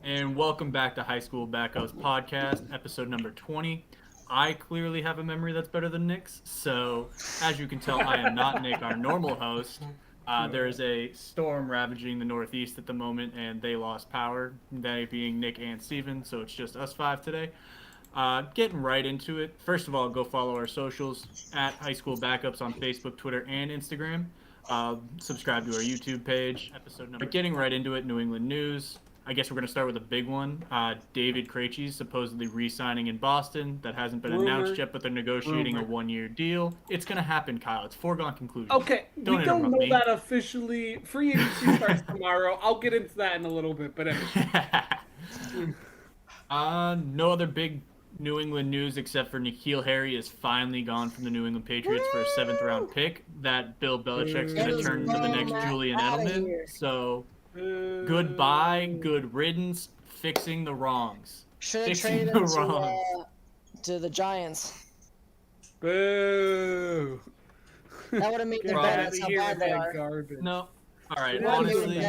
and welcome back to High School Backhouse Podcast, episode number 20. I clearly have a memory that's better than Nick's, so as you can tell, I am not Nick, our normal host. There is a storm ravaging the Northeast at the moment, and they lost power, they being Nick and Steven, so it's just us five today. Getting right into it. First of all, go follow our socials at High School Backups on Facebook, Twitter, and Instagram. Subscribe to our YouTube page. Episode number. Getting right into it. New England news. I guess we're going to start with a big one. David Krejci supposedly re-signing in Boston. That hasn't been announced yet, but they're negotiating a one-year deal. It's going to happen, Kyle. It's foregone conclusion. Okay, we don't know that officially. Free agency starts tomorrow. I'll get into that in a little bit, but anyway. No other big New England news except for N'Keal Harry is finally gone from the New England Patriots for a 7th-round pick. That Bill Belichick's going to turn into the next Julian Edelman. So, goodbye, good riddance, fixing the wrongs. Should have traded him to the Giants. Boo! That would have made them better. That's how bad they are. Garbage. No. All right, honestly,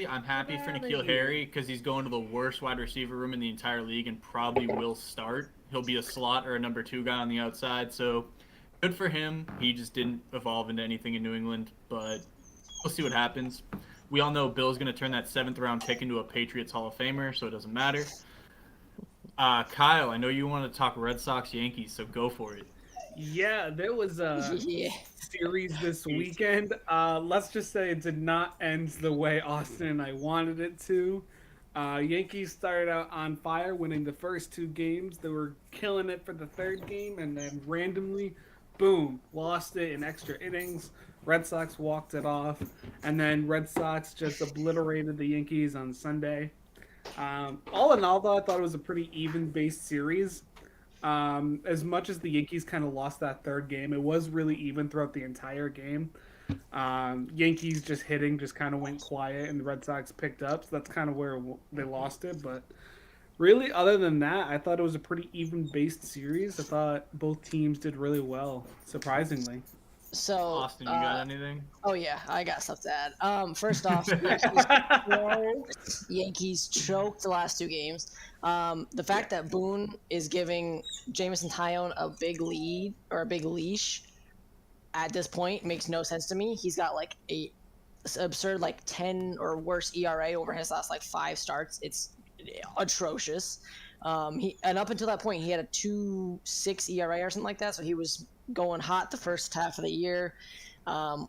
I'm happy for N'Keal Harry because he's going to the worst wide receiver room in the entire league and probably will start. He'll be a slot or a number 2 guy on the outside, so good for him. He just didn't evolve into anything in New England, but we'll see what happens. We all know Bill's going to turn that 7th-round pick into a Patriots Hall of Famer, so it doesn't matter. Kyle, I know you want to talk Red Sox Yankees, so go for it. Yeah, there was a series this weekend. Let's just say it did not end the way Austin and I wanted it to. Yankees started out on fire, winning the first 2 games. They were killing it for the 3rd game, and then randomly, boom, lost it in extra innings. Red Sox walked it off, and then Red Sox just obliterated the Yankees on Sunday. All in all, though, I thought it was a pretty even-based series. As much as the Yankees kind of lost that 3rd game, it was really even throughout the entire game. Yankees just hitting just kind of went quiet, and the Red Sox picked up, so that's kind of where they lost it. But really, other than that, I thought it was a pretty even-based series. I thought both teams did really well, surprisingly. So, Austin, you got anything? Oh yeah, I got stuff to add. First off, Yankees choked the last 2 games. The fact that Boone is giving Jameson Taillon a big lead or a big leash at this point makes no sense to me. He's got like a absurd 10 or worse ERA over his last 5 starts. It's atrocious. And up until that point, he had a 2.6 ERA or something like that. So he was going hot the first half of the year.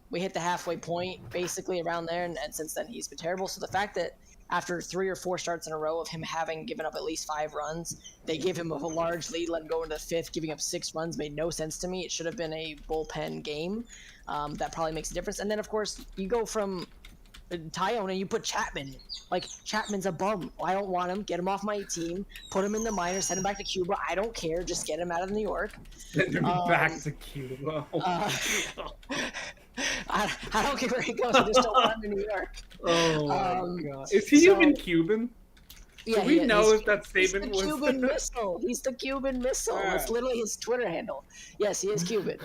We hit the halfway point basically around there, and since then he's been terrible. So the fact that after 3 or 4 starts in a row of him having given up at least 5 runs, they give him a large lead, let him go into the 5th, giving up 6 runs made no sense to me. It should have been a bullpen game. That probably makes a difference. And then of course you go from Taillon and you put Chapman. Chapman's a bum. I don't want him. Get him off my team. Put him in the minors. Send him back to Cuba. I don't care. Just get him out of New York. Send him back to Cuba. I don't care where he goes. I just don't want him in New York. Oh my god! Is he even Cuban? Yeah, do we know if that statement was? He's the Cuban Missile. He's the Cuban Missile. It's literally his Twitter handle. Yes, he is Cuban.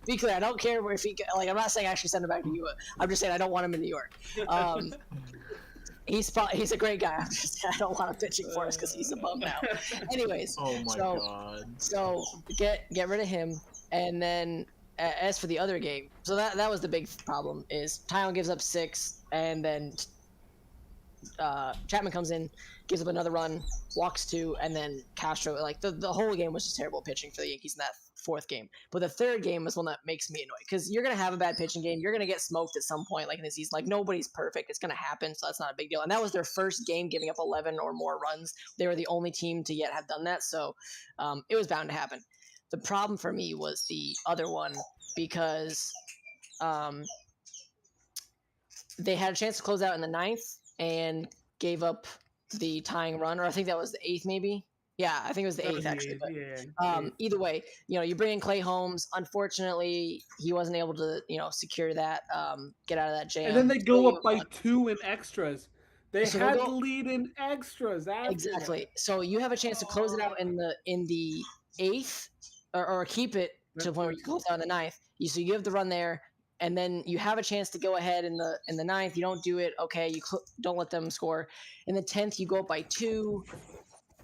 Be clear, I don't care if he. I'm not saying I actually send him back to Cuba. I'm just saying I don't want him in New York. He's a great guy. I don't want him pitching for us because he's a bum now. Anyways, God. So get rid of him, and then as for the other game, so that was the big problem. Is Taillon gives up 6, and then Chapman comes in, gives up another run, walks 2, and then Castro. The whole game was just terrible pitching for the Yankees in that 4th game. But the 3rd game is one that makes me annoyed because you're gonna have a bad pitching game. You're gonna get smoked at some point, in the season. Nobody's perfect. It's gonna happen, so that's not a big deal. And that was their first game giving up 11 or more runs. They were the only team to yet have done that, so it was bound to happen. The problem for me was the other one because they had a chance to close out in the 9th and gave up the tying run, or I think that was the 8th maybe. Yeah, I think it was the 8th actually. But either way, you bring in Clay Holmes. Unfortunately, he wasn't able to, secure that, get out of that jam. And then they go up by 2 in extras. They had the lead in extras. Exactly. So you have a chance to close it out in the 8th, or keep it to the point where you close out in the 9th. So you have the run there. and then you have a chance to go ahead in the ninth. You don't do it. Okay, you don't let them score. In the 10th, you go up by 2,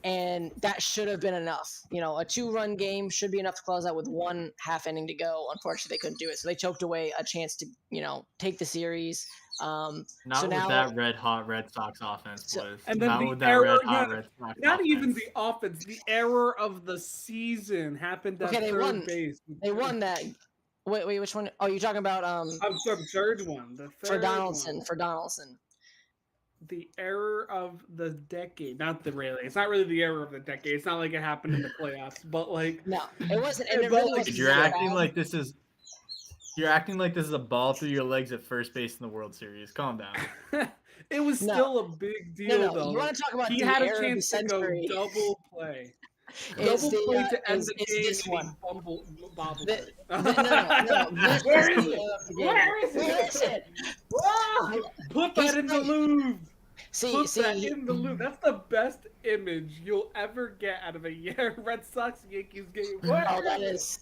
and that should have been enough. A 2-run game should be enough to close out with 1 half inning to go. Unfortunately, they couldn't do it, so they choked away a chance to take the series. Not with that red hot Red Sox offense, boys. And then not with that red hot Red Sox not offense. even the offense. The error of the season happened at third base. They won that. Wait, which one? Oh, you're talking about I'm sorry, the third one. The third for Donaldson. one. For Donaldson. The error of the decade, not the really. It's not really the error of the decade. It's not like it happened in the playoffs, but like no, it wasn't. And it really wasn't. You're acting like this is. You're acting like this is a ball through your legs at first base in the World Series. Calm down. It was still a big deal, though. You want to talk about he had a chance to go double play. Double play to end the game. This one. Where is it? Put that in the loop. Put that in the loop. That's the best image you'll ever get out of a Red Sox Yankees game. Oh, that is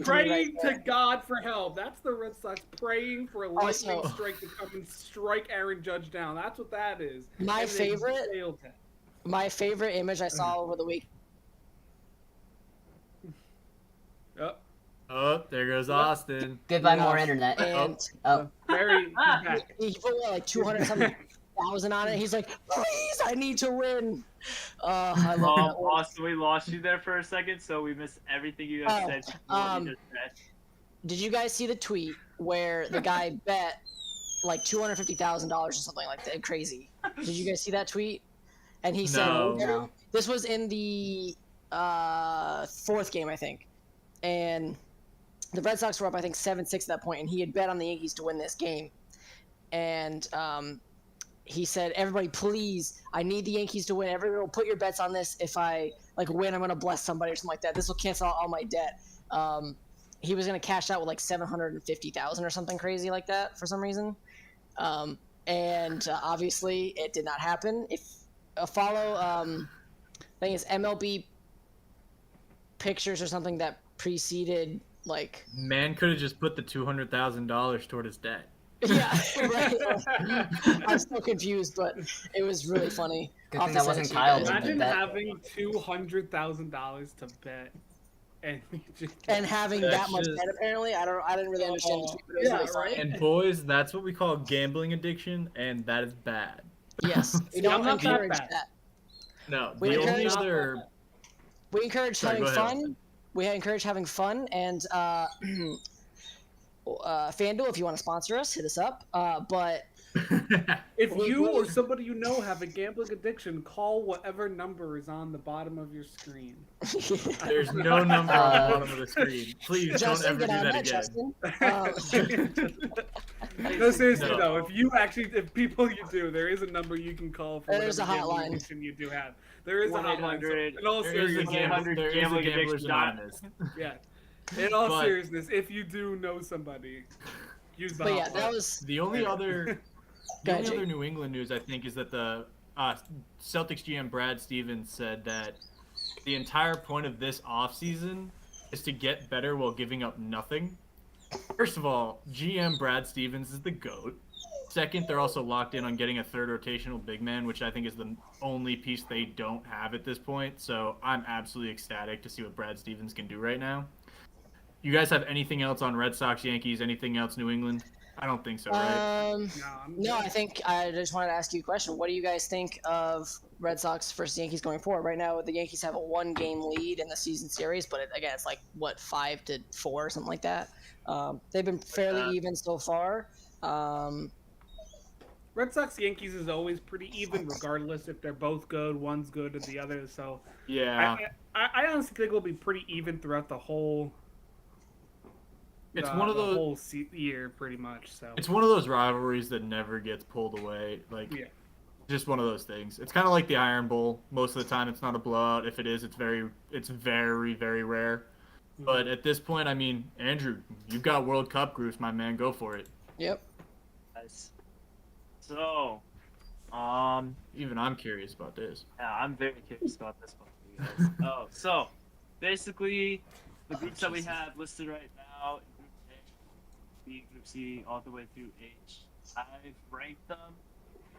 praying to God for help. That's the Red Sox praying for a lightning strike to come and strike Aaron Judge down. That's what that is. My favorite image I saw over the week. Oh, there goes Austin. Goodbye, more internet. And Barry, he put like 200-something thousand on it. He's like, please, I need to win. I love that. Austin, we lost you there for a second, so we missed everything you guys said. Did you guys see the tweet where the guy bet like $250,000 or something like that? Crazy. Did you guys see that tweet? And he said, No. This was in the 4th game, I think. And the Red Sox were up, I think, 7-6 at that point, and he had bet on the Yankees to win this game. And he said, everybody, please, I need the Yankees to win. Everyone will put your bets on this. If I win, I'm going to bless somebody or something like that. This will cancel out all my debt. He was going to cash out with like $750,000 or something crazy like that for some reason. And obviously it did not happen. If follow, I think it's MLB pictures or something that preceded like. Man could have just put the $200,000 toward his debt. Yeah, right. I'm still confused, but it was really funny. Good thing that wasn't Kyle. Imagine having $200,000 to bet, and having that much bet. Apparently, I didn't really understand. But it was really funny. And boys, that's what we call gambling addiction, and that is bad. Yes, we don't encourage that. No, we encourage Sorry, having fun. We encourage having fun, and FanDuel, if you want to sponsor us, hit us up. But if you or somebody you know have a gambling addiction, call whatever number is on the bottom of your screen. There's no number on the bottom of the screen. Please Justin, don't ever do that again. No, seriously though, if people you do, there is a number you can call for there's a hotline addiction you do have. There is a hotline. So in all there is a Gamblers Anonymous. Yeah. In all seriousness, if you do know somebody, use the hotline. Yeah, that was the only other New England news I think is that the Celtics GM Brad Stevens said that the entire point of this offseason is to get better while giving up nothing. First of all, GM Brad Stevens is the GOAT. Second, they're also locked in on getting a third rotational big man, which I think is the only piece they don't have at this point. So I'm absolutely ecstatic to see what Brad Stevens can do right now. You guys have anything else on Red Sox, Yankees, anything else New England? I don't think so, right? No, I think I just wanted to ask you a question. What do you guys think of Red Sox versus Yankees going forward? Right now, the Yankees have a 1-game lead in the season series, but again, it's like, 5-4 or something like that. They've been fairly even so far. Red Sox Yankees is always pretty even, regardless if they're both good, one's good, and the other. So yeah, I honestly think it'll be pretty even throughout the whole. It's one of those whole year, pretty much. So it's one of those rivalries that never gets pulled away. Just one of those things. It's kind of like the Iron Bowl. Most of the time, it's not a blowout. If it is, it's very, very rare. Mm-hmm. But at this point, I mean, Andrew, you've got World Cup groups, my man. Go for it. Yep. Nice. So, even I'm curious about this. Yeah, I'm very curious about this one for you guys. So basically, the groups that we have listed right now, B, Group C, all the way through H. I've ranked them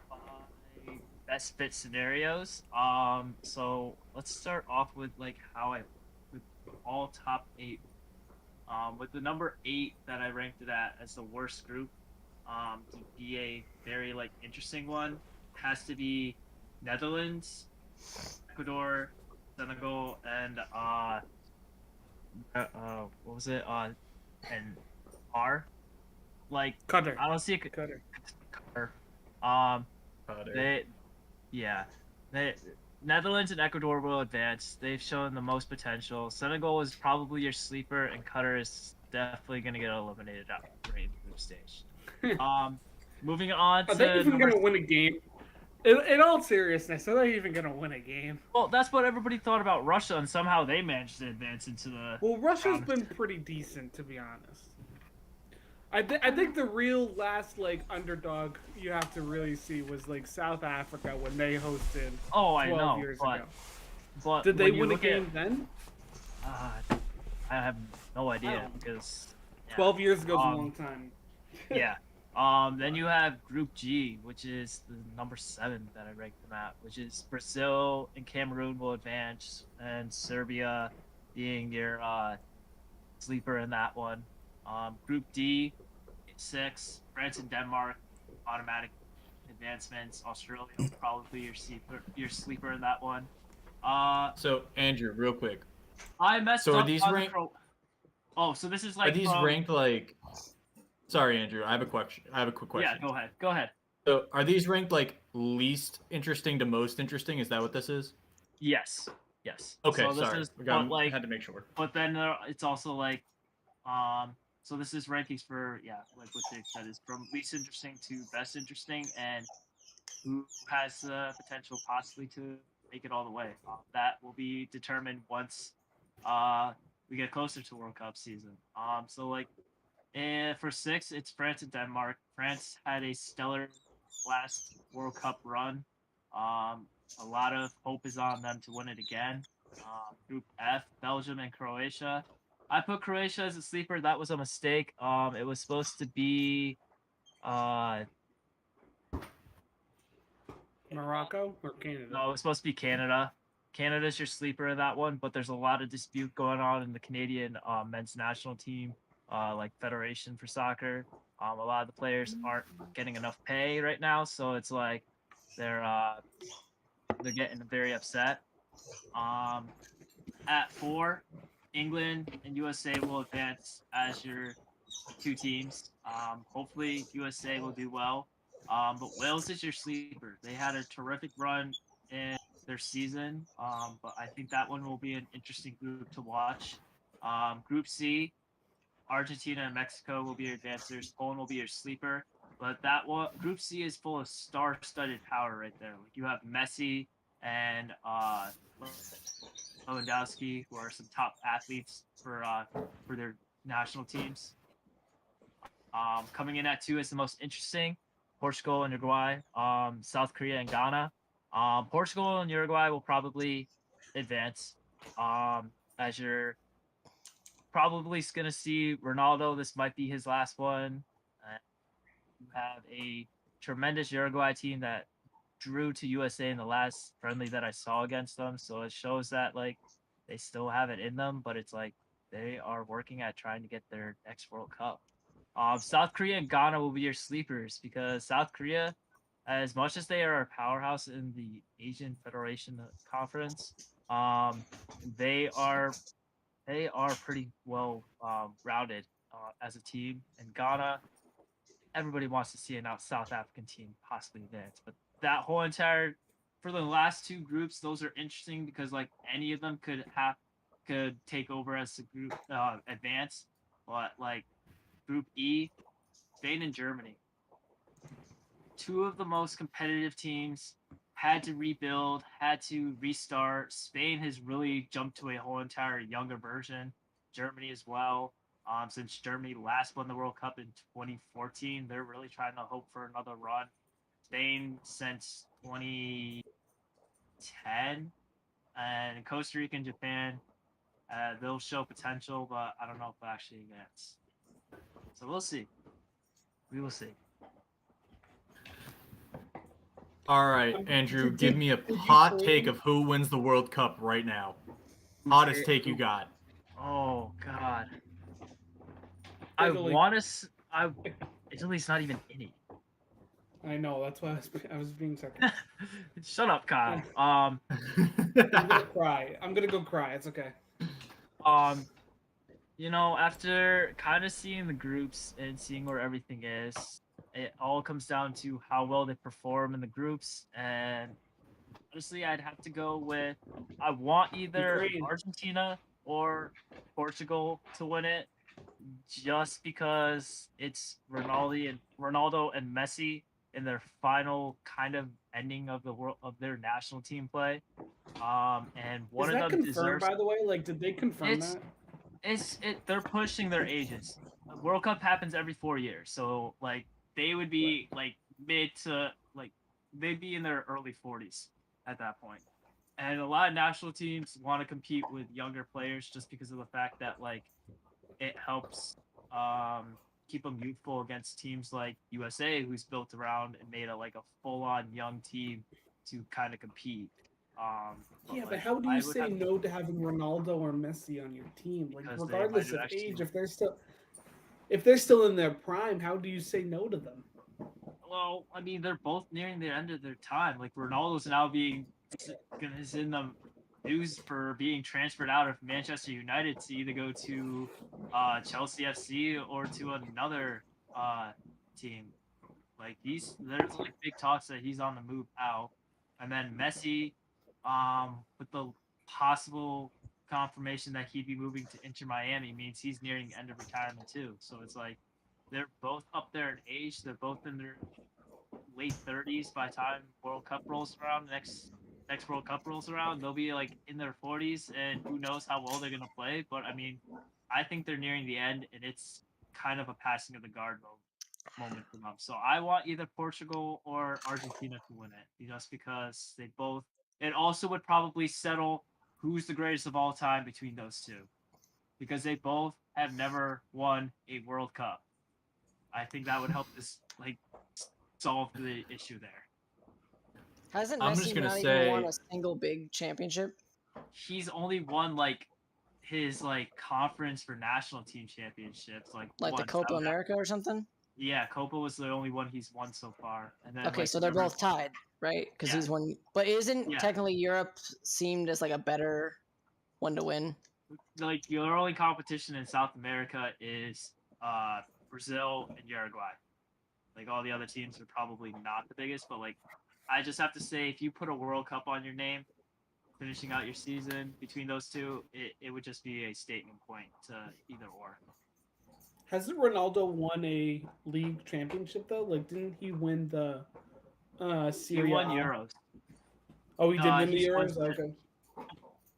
by best fit scenarios. So let's start off with like with all top 8. With the number 8 that I ranked it at as the worst group, to be a very like interesting one, has to be Netherlands, Ecuador, Senegal, and what was it? And R. Like Cutter. I don't see it. Cutter. Um, they, yeah, they Netherlands and Ecuador will advance. They've shown the most potential. Senegal is probably your sleeper, and Qatar is definitely going to get eliminated out right in the group stage. Moving on Are they to even going to win a game? In all seriousness, are they even going to win a game? well, that's what everybody thought about Russia, and somehow they managed to advance into the. Well, Russia's been pretty decent, to be honest. I think the real last like underdog you have to really see was like South Africa when they hosted 12 years ago. But did they when you win a look game then? I have no idea because 12 years ago is a long time. Yeah. Then you have Group G, which is the number 7 that I ranked them at, which is Brazil and Cameroon will advance, and Serbia being your sleeper in that one. Group D, 6, France and Denmark, automatic advancements. Australia will probably your sleeper in that one. So Andrew, real quick. I messed So up are these on ranked? Oh, so this is like Are these ranked like? Sorry, Andrew. I have a question. I have a quick question. Yeah, go ahead. So are these ranked like least interesting to most interesting? Is that what this is? Yes. Okay, so this sorry. is I like, had to make sure. But then it's also like, so this is rankings for like what Jake said is from least interesting to best interesting, and who has the potential possibly to make it all the way. That will be determined once we get closer to World Cup season. So like, for 6, it's France and Denmark. France had a stellar last World Cup run. A lot of hope is on them to win it again. Group F, Belgium and Croatia. I put Croatia as a sleeper. That was a mistake. It was supposed to be Morocco or Canada? No, it was supposed to be Canada. Canada's your sleeper in that one, but there's a lot of dispute going on in the Canadian men's national team, like Federation for Soccer. A lot of the players aren't getting enough pay right now, so it's like they're getting very upset. At 4, England and USA will advance as your 2 teams. Hopefully USA will do well. But Wales is your sleeper. They had a terrific run in their season, but I think that one will be an interesting group to watch. Group C, Argentina and Mexico will be your advancers. Poland will be your sleeper. But that one, Group C is full of star-studded power right there. Like you have Messi and Lewandowski, who are some top athletes for their national teams. Coming in at 2 is the most interesting. Portugal and Uruguay, South Korea and Ghana. Portugal and Uruguay will probably advance. As you're probably going to see Ronaldo, this might be his last one. You have a tremendous Uruguay team that drew to USA in the last friendly that I saw against them. So it shows that like they still have it in them, but it's like they are working at trying to get their next World Cup. South Korea and Ghana will be your sleepers because South Korea, as much as they are a powerhouse in the Asian Federation Conference, they are pretty well rounded as a team. And Ghana, everybody wants to see a South African team possibly advance, but that whole entire for the last 2 groups, those are interesting because like any of them could take over as a group advance, but like. Group E, Spain and Germany. 2 of the most competitive teams had to rebuild, had to restart. Spain has really jumped to a whole entire younger version. Germany as well. Since Germany last won the World Cup in 2014, they're really trying to hope for another run. Spain since 2010, and Costa Rica and Japan, they'll show potential, but I don't know if they'll actually advance. So we'll see. We will see. All right, Andrew, give me a hot take of who wins the World Cup right now. Hottest take you got. Oh God. Italy. Italy's not even in it. I know, that's why I was being sarcastic. Shut up, Kyle. I'm gonna cry. I'm gonna go cry. It's okay. After kind of seeing the groups and seeing where everything is, it all comes down to how well they perform in the groups. And honestly, I'd have to go with I want either Ukraine. Argentina or Portugal to win it, just because it's Ronaldo and Messi in their final kind of ending of their national team play. And one Is of that them confirmed, deserves. by the way? Like, did they confirm that? They're pushing their ages. World Cup happens every 4 years, so like they would be like mid to like they'd be in their early 40s at that point. And a lot of national teams want to compete with younger players just because of the fact that like it helps keep them youthful against teams like USA, who's built around and made a full-on young team to kind of compete. But how do you say no to having Ronaldo or Messi on your team? Like, Because they regardless might of actually- age, if they're still in their prime, how do you say no to them? Well, I mean, they're both nearing the end of their time. Like Ronaldo's now is in the news for being transferred out of Manchester United to either go to Chelsea FC or to another team. Like there's like big talks that he's on the move out, and then Messi, with the possible confirmation that he'd be moving to Inter Miami means he's nearing the end of retirement too. So it's like they're both up there in age. They're both in their late 30s by the time World Cup rolls around. Next World Cup rolls around, they'll be like in their 40s, and who knows how well they're gonna play. But I mean, I think they're nearing the end, and it's kind of a passing of the guard moment for them. So I want either Portugal or Argentina to win it, just because they both. It also would probably settle who's the greatest of all time between those two, because they both have never won a World Cup. I think that would help this solve the issue there. Hasn't I'm Messi just gonna not say- even won a single big championship? He's only won his conference for national team championships, Like once. the Copa America or something? Yeah, Copa was the only one he's won so far. And then Okay, so they're both tied, right? Because Yeah. he's won. But isn't Yeah. technically Europe seemed as like a better one to win? Your only competition in South America is Brazil and Uruguay. Like all the other teams are probably not the biggest, but I just have to say, if you put a World Cup on your name, finishing out your season between those two, it would just be a statement point to either or. Hasn't Ronaldo won a league championship though? Like, didn't he win the Serie He won A? Euros. Oh, he did win the he's won- Euros. Okay.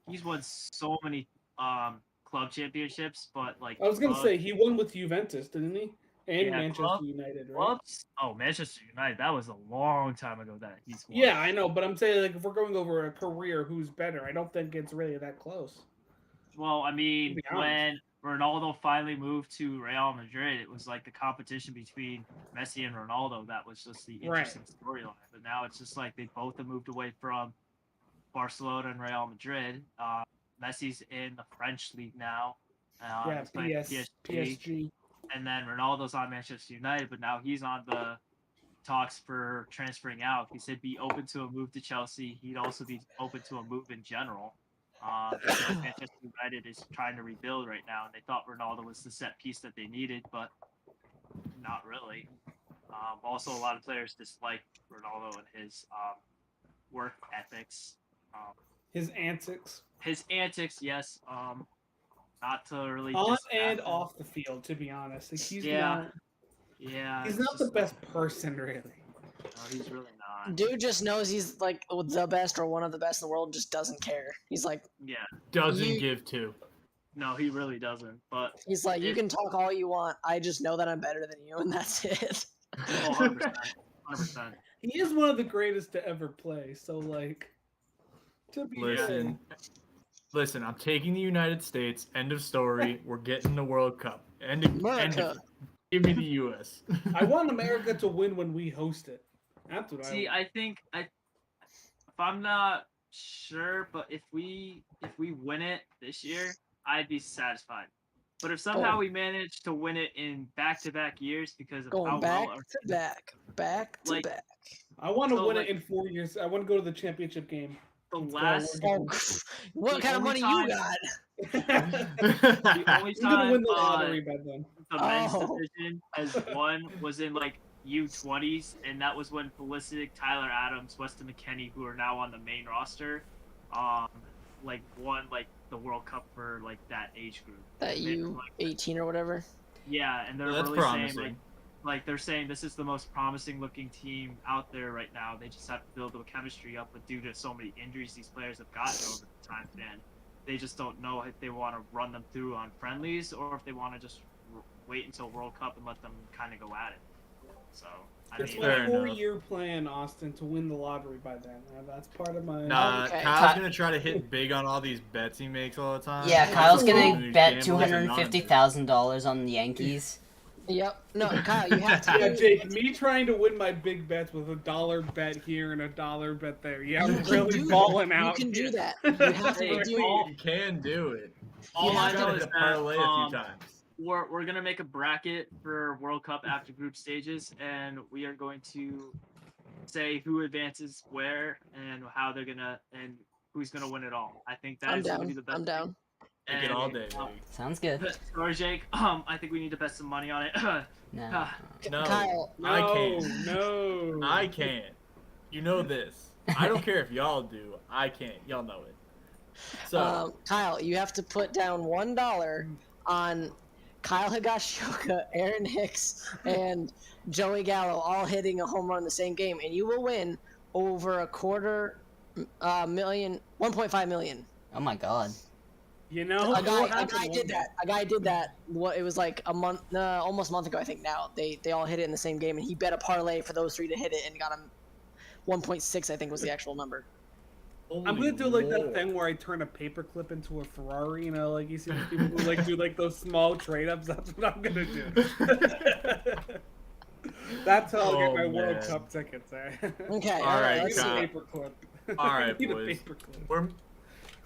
He's won so many club championships, but I was gonna say he won with Juventus, didn't he? And Yeah, Manchester United, right? clubs. Oh, Manchester United. That was a long time ago that he's won. Yeah, I know, but I'm saying if we're going over a career, who's better? I don't think it's really that close. Well, I mean, To be when Ronaldo finally moved to Real Madrid, it was like the competition between Messi and Ronaldo. That was just the interesting storyline. But now it's just like they both have moved away from Barcelona and Real Madrid. Messi's in the French league now. He's playing PSG. And then Ronaldo's on Manchester United, but now he's on the talks for transferring out. He said be open to a move to Chelsea. He'd also be open to a move in general. Because Manchester United is trying to rebuild right now, and they thought Ronaldo was the set piece that they needed, but not really. Also, a lot of players dislike Ronaldo and his work ethics. His antics. His antics, yes. Not to really On diss and him. off the field, to be honest. Like, he's Yeah. he's not the best person, really. No, he's really not. Dude just knows he's like the best or one of the best in the world, just doesn't care. He's like, Yeah. Doesn't give two. No, he really doesn't. But he's like, you can talk all you want. I just know that I'm better than you, and that's it. 100%. 100%. He is one of the greatest to ever play. So, like, to be Listen, I'm taking the United States. End of story. We're getting the World Cup. End of America. Give me the U.S. I want America to win when we host it. That's what See, I I think if I'm not sure, but if we win it this year, I'd be satisfied. But if somehow we manage to win it in back-to-back years because of how Going well back to back, back to Like, back. I want to So, win like- it in 4 years. I want to go to the championship game. the Let's go, last we're Oh, what The kind of only money you time- got? the only We're gonna time win the lottery by then. the men's Oh. division has won was in like U20s, and that was when Pulisic, Tyler Adams, Weston McKennie, who are now on the main roster, like won like the World Cup for like that age group. That you 18 or whatever. Yeah, and they're Well, that's really promising. saying like they're saying this is the most promising looking team out there right now. They just have to build the chemistry up, but due to so many injuries these players have gotten over the time span, they just don't know if they want to run them through on friendlies or if they want to just wait until World Cup and let them kind of go at it. So I It's mean, fair my enough. 4-year plan, Austin, to win the lottery by then. That's part of my. Nah, Okay. Kyle's gonna try to hit big on all these bets he makes all the time. Yeah, Kyle's These gonna bet gamblers anonymous. $250,000 on the Yankees. Yep. No, Kyle, you have to. Yeah, Jake, me trying to win my big bets with a dollar bet here and a dollar bet there. Yeah, You I'm can really do balling that. out. You can do here. that. You have to Hey, do all- You can do it. all You I have know to is hit the parlay a that few times. we're gonna make a bracket for World Cup after group stages, and we are going to say who advances where and how they're gonna and who's gonna win it all. I think I'm that's gonna be down. the best. I'm down. Take it all day, baby. Sounds good. Sorry, Jake. I think we need to bet some money on it. No. No, Kyle, I No, can't. no. I can't. You know this. I don't care if y'all do. I can't. Y'all know it. So, Kyle, you have to put down $1 on Kyle Higashioka, Aaron Hicks, and Joey Gallo all hitting a home run in the same game, and you will win over $250,000, $1.5 million. Oh my god. You know, A we'll guy have to did win that. A guy did that. What it was like a month, almost a month ago, I think. Now they all hit it in the same game, and he bet a parlay for those three to hit it, and got him 1.6. I think was the actual number. I'm gonna do like that thing where I turn a paperclip into a Ferrari. You know, like you see those people who like do like those small trade ups. That's what I'm gonna do. That's how I'll get my World man. Cup tickets. Okay, All all right, right. Let's Kyle. see. Paperclip. All right, Need a boys. paperclip.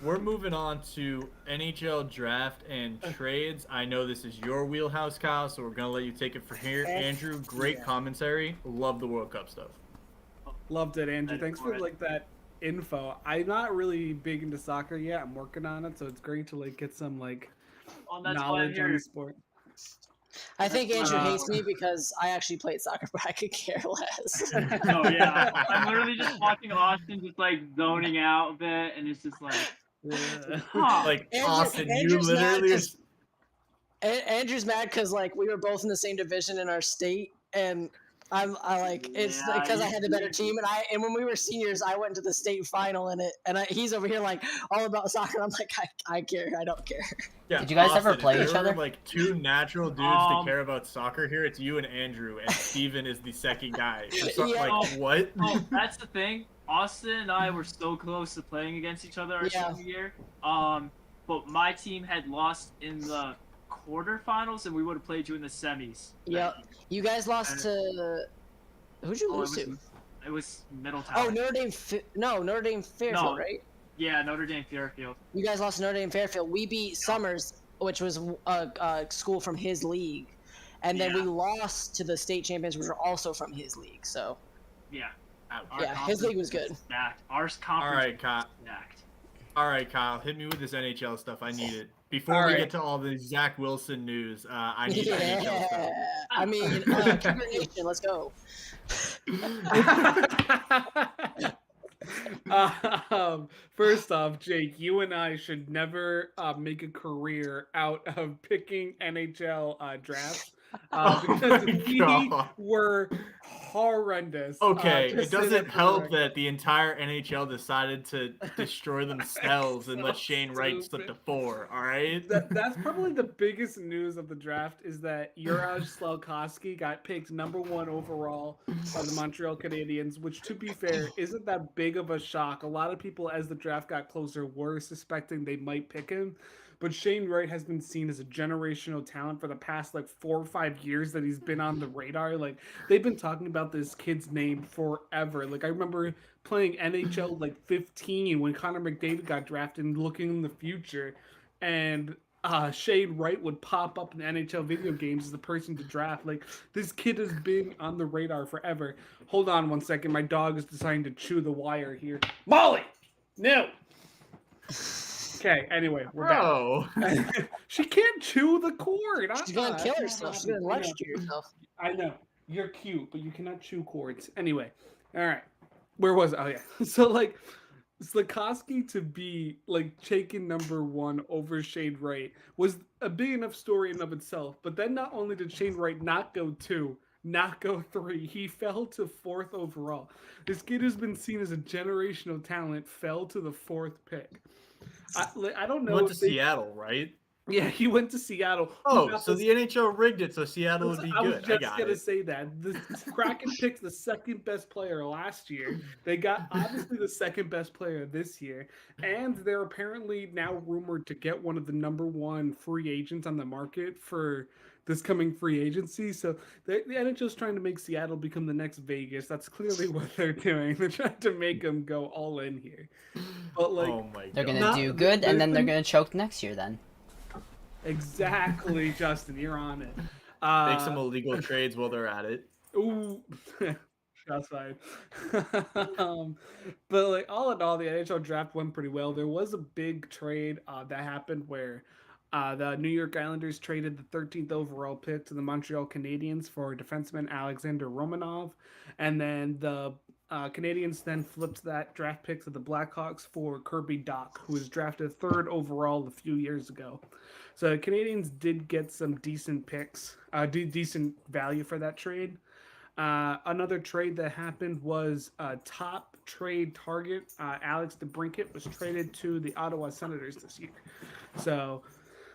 We're moving on to NHL draft and trades. I know this is your wheelhouse, Kyle, so we're gonna let you take it from here. Andrew, great Yeah. commentary. Love the World Cup stuff. Loved it, Andrew. Thanks Thanks for for it. like that info. I'm not really big into soccer yet. I'm working on it, so it's great to like get some like Well, that's why I'm knowledge on here. the sport. I think Andrew Uh, hates me because I actually played soccer, but I could care less. Oh yeah, I'm literally just watching Austin just like zoning out a bit, and it's just like, huh. Like Andrew- Austin, you Andrew's mad literally. 'cause- Andrew's mad because like we were both in the same division in our state, and I like it's Yeah, because I you- had the better team, and when we were seniors, I went to the state final in it, and he's over here like all about soccer. I'm like I care, I don't care. Yeah, Did you guys ever Austin, play if each there were, other? like two natural dudes to care about soccer here. It's you and Andrew, and Steven is the second guy. Yeah. Like what? Oh, that's the thing. Austin and I were so close to playing against each other our Yeah. senior year. But my team had lost in the quarterfinals, and we would have played you in the semis. Yep. You guys lost to who'd you Oh, lose to? it was Middletown. Oh, Notre Dame. Notre Dame Fairfield, No. right? Yeah, Notre Dame Fairfield. You guys lost to Notre Dame Fairfield. We beat Summers, which was a school from his league, and then we Yeah. lost to the state champions, which were also from his league. So Yeah. Ouch. Our yeah, his conference league was good. Stacked. Our All conference right, Kyle. was stacked. All right, Kyle. Hit me with this NHL stuff. I need it. Before All we right. get to all the Zach Wilson news, I need NHL stuff. Yeah, I mean, Cougar Nation, let's go. First off, Jake, you and I should never make a career out of picking NHL drafts because my we God. were horrendous. Okay, just it say that doesn't for help record. that the entire NHL decided to destroy themselves and let So Shane Wright slip to stupid. 4. All right. That's probably the biggest news of the draft is that Juraj Slafkovsky got picked #1 overall by the Montreal Canadiens, which, to be fair, isn't that big of a shock. A lot of people, as the draft got closer, were suspecting they might pick him. but Shane Wright has been seen as a generational talent for the past like 4 or 5 years that he's been on the radar. Like they've been talking about this kid's name forever. Like I remember playing NHL like 15 when Connor McDavid got drafted and looking in the future, and Shane Wright would pop up in NHL video games as the person to draft. Like this kid has been on the radar forever. Hold on one second. My dog is deciding to chew the wire here. Molly, no. Okay. Anyway, we're back. She can't chew the cord. She's gonna kill herself. She's gonna electrocute herself. I know. You're cute, but you cannot chew cords. Anyway, all right. Where was I? Oh yeah. So like, Slikoski to be like taken number 1 over Shane Wright was a big enough story in and of itself. But then not only did Shane Wright not go 2, not go 3, he fell to 4th overall. This kid who's been seen as a generational talent fell to the 4th pick. I don't know. He went to Seattle, right? Yeah, he went to Seattle. Oh, so the NHL rigged it so Seattle would be I good. was just going to say that. The Kraken picked the second best player last year. They got obviously the second best player this year. And they're apparently now rumored to get one of the number 1 free agents on the market for this coming free agency. So the NHL is trying to make Seattle become the next Vegas. That's clearly what they're doing. They're trying to make them go all in here. But like, oh my God. They're going to do good, and then they're going to choke next year then. Exactly, Justin. You're on it. Make some illegal trades while they're at it. Ooh, shots fired. But like all in all, the NHL draft went pretty well. There was a big trade that happened where the New York Islanders traded the 13th overall pick to the Montreal Canadiens for defenseman Alexander Romanov, and then the Canadiens then flipped that draft pick to the Blackhawks for Kirby Dach, who was drafted 3rd overall a few years ago. So the Canadiens did get some decent picks, decent value for that trade. Another trade that happened was top trade target Alex DeBrincat was traded to the Ottawa Senators this year. So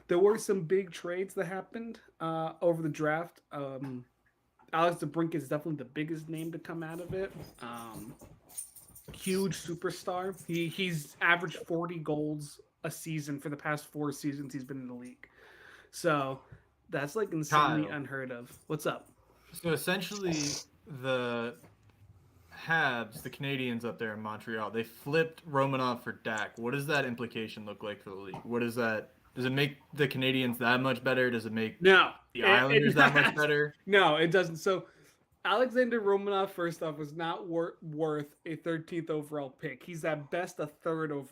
there were some big trades that happened over the draft. Alex DeBrincat is definitely the biggest name to come out of it. Huge superstar. He's averaged 40 goals a season for the past 4 seasons he's been in the league. So that's like insanely unheard of. What's up? So essentially, the Habs, the Canadians up there in Montreal, they flipped Romanov for Dach. What does that implication look like for the league? What is that? Does it make the Canadians that much better? Does it make the Islanders that much better? No, it doesn't. So Alexander Romanov, first off, was not worth a 13th overall pick. He's at best a 3rd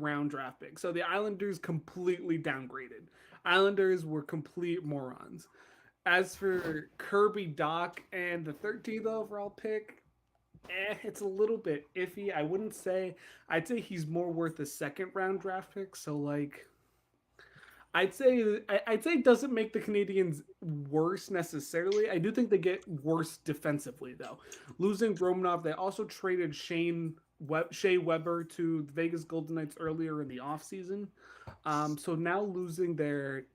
round draft pick. So the Islanders completely downgraded. Islanders were complete morons. As for Kirby Dach and the 13th overall pick, it's a little bit iffy. I'd say he's more worth a 2nd round draft pick. So like, I'd say it doesn't make the Canadians worse necessarily. I do think they get worse defensively though. Losing Romanov, they also traded Shea Weber to the Vegas Golden Knights earlier in the offseason. So now losing their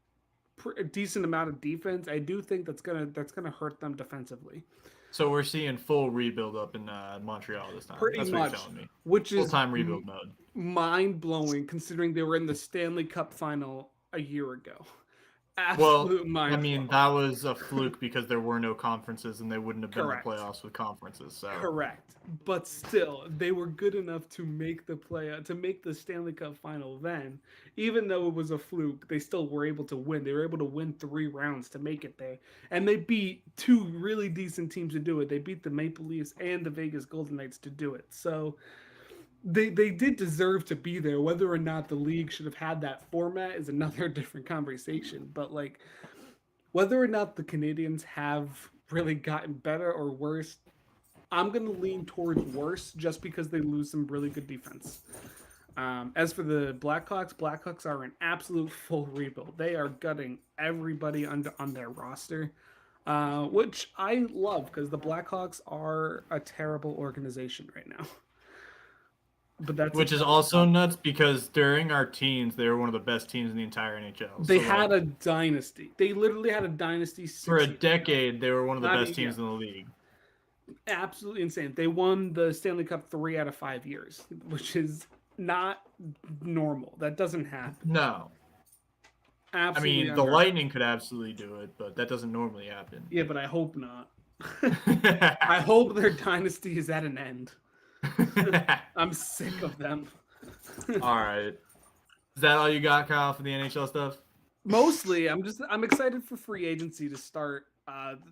decent amount of defense, I do think that's gonna hurt them defensively. So we're seeing full rebuild up in Montreal this time. Pretty That's much, what you're telling me. which is Full-time rebuild mode. Mind blowing considering they were in the Stanley Cup final a year ago. Well, I mean, that was a fluke because there were no conferences and they wouldn't have been in the playoffs with conferences. So correct, but still, they were good enough to make the Stanley Cup final. Then, even though it was a fluke, they still were able to win. They were able to win 3 rounds to make it there, and they beat 2 really decent teams to do it. They beat the Maple Leafs and the Vegas Golden Knights to do it. So they did deserve to be there. Whether or not the league should have had that format is another different conversation. But like, whether or not the Canadians have really gotten better or worse, I'm going to lean towards worse just because they lose some really good defense. As for the Blackhawks are an absolute full rebuild. They are gutting everybody on their roster, which I love because the Blackhawks are a terrible organization right now. But which is also nuts because during our teens, they were one of the best teams in the entire NHL. They had a dynasty. They literally had a dynasty. For a decade, they were one of the best teams in the league. Absolutely insane. They won the Stanley Cup 3 out of 5 years, which is not normal. That doesn't happen. No. Absolutely. I mean, the Lightning could absolutely do it, but that doesn't normally happen. Yeah, but I hope not. I hope their dynasty is at an end. I'm sick of them. All right. Is that all you got, Kyle, for the NHL stuff? Mostly, I'm excited for free agency to start.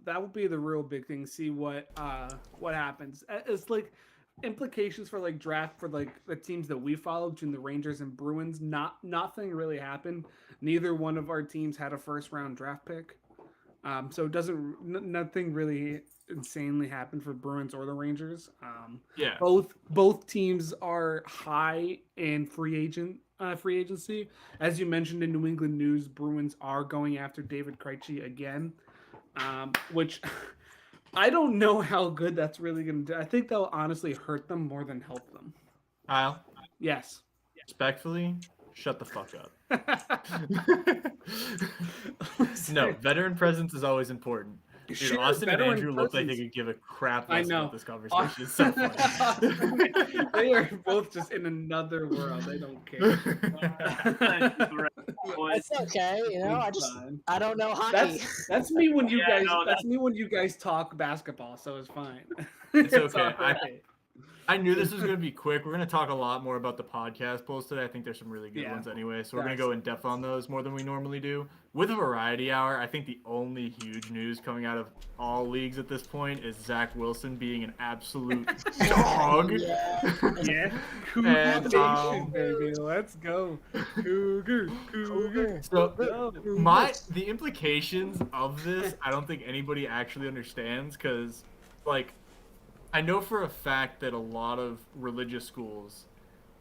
That would be the real big thing. See what happens. It's like implications for like draft for like the teams that we follow between the Rangers and Bruins. Nothing really happened. Neither one of our teams had a first round draft pick. So nothing really insanely happened for Bruins or the Rangers. Yeah. Both teams are high in free agency. As you mentioned in New England News, Bruins are going after David Krejci again, which I don't know how good that's really going to do. I think that'll honestly hurt them more than help them. Kyle, Yes. respectfully, shut the fuck up. No, veteran presence is always important. Dude, Sure, Austin and veteran Andrew look like they presence. could give a crap I less know. about this conversation. It's so funny. They are both just in another world. They don't care. It's okay, you know. It's fine. I don't know hockey. That's me when you Yeah, guys. no, That's me when you guys talk basketball. So it's fine. It's okay. all right. I knew this was going to be quick. We're going to talk a lot more about the podcast polls today. I think there's some really good Yeah. ones anyway. So we're going to Facts. go in depth on those more than we normally do. With a variety hour, I think the only huge news coming out of all leagues at this point is Zach Wilson being an absolute dog. Yeah. Yeah. Cougar And, Nation, baby. Let's go. Cougar. So Go. the implications of this, I don't think anybody actually understands because, like, I know for a fact that a lot of religious schools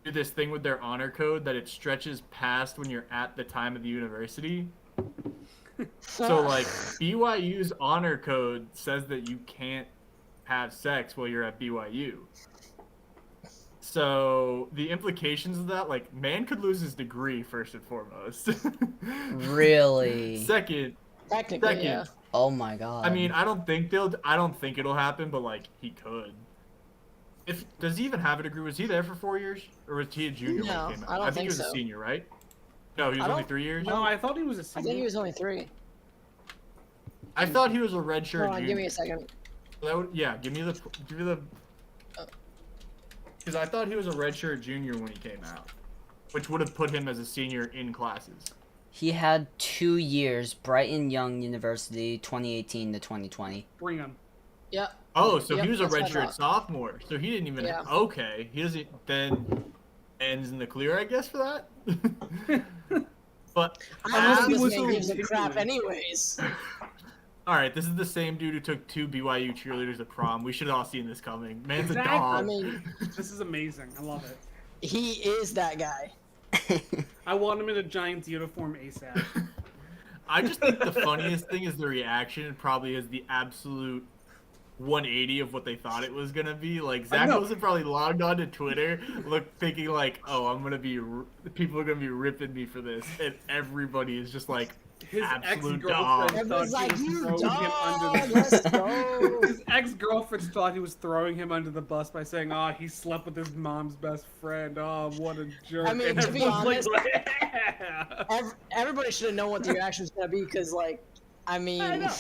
do this thing with their honor code that it stretches past when you're at the time of the university. So, like, BYU's honor code says that you can't have sex while you're at BYU. So, the implications of that, like, man could lose his degree, first and foremost. Really? Second, Technically, yeah. Oh my god. I mean, I don't think it'll happen, but like he could. Does he even have a degree? Was he there for 4 years, or was he a junior No, when he came out? I don't think think he was so. a senior, right? No, he was I only don't- 3 years. No, I thought he was a I senior. think he was only 3. I thought he was a redshirt Hold on, junior. give me a second. Give me the. Because I thought he was a redshirt junior when he came out, which would have put him as a senior in classes. he had 2 years, Brighton Young University, 2018 to 2020. Bring him. Yeah. Oh, so Yep, he was a that's what I redshirt thought. sophomore. So he didn't even. Yeah. Okay, he doesn't then ends in the clear, I guess, for that. But I don't think was this man gives a continuing. crap anyways. all right, this is the same dude who took 2 BYU cheerleaders to prom. We should have all seen this coming. Man's a Exactly. dog. I mean, This is amazing. I love it. he is that guy. I want him in a Giants uniform ASAP. I just think the funniest thing is the reaction. Probably is the absolute 180 of what they thought it was gonna be. Like Zach know. Wilson probably logged on to Twitter, thinking like, "Oh, people are gonna be ripping me for this," and everybody is just like, His absolute ex-girlfriend dog. Everyone's thought like, he was you throwing him under dog, the let's go. His ex-girlfriend thought he was throwing him under the bus by saying, "Oh, he slept with his mom's best friend. Oh, what a jerk!" I mean, And to be everyone's honest, yeah. Everybody should have known what the reaction was gonna be because, like, I mean, I know.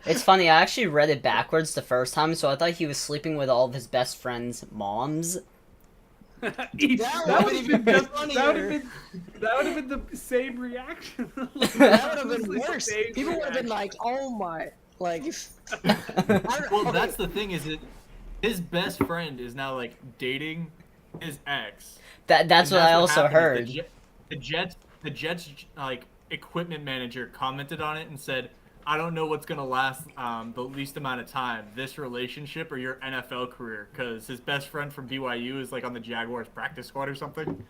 It's funny, I actually read it backwards the first time, so I thought he was sleeping with all of his best friends' moms. That That would've would been have funnier. been the same reaction. that would have been Honestly, worse. same People would have been reaction. like, "Oh my!" Like, I don't, Well, okay, that's the thing is that his best friend is now like dating his ex. That's And what I also happened is heard. The Jets like equipment manager commented on it and said, "I don't know what's gonna last the least amount of time, this relationship or your NFL career, because his best friend from BYU is like on the Jaguars practice squad or something."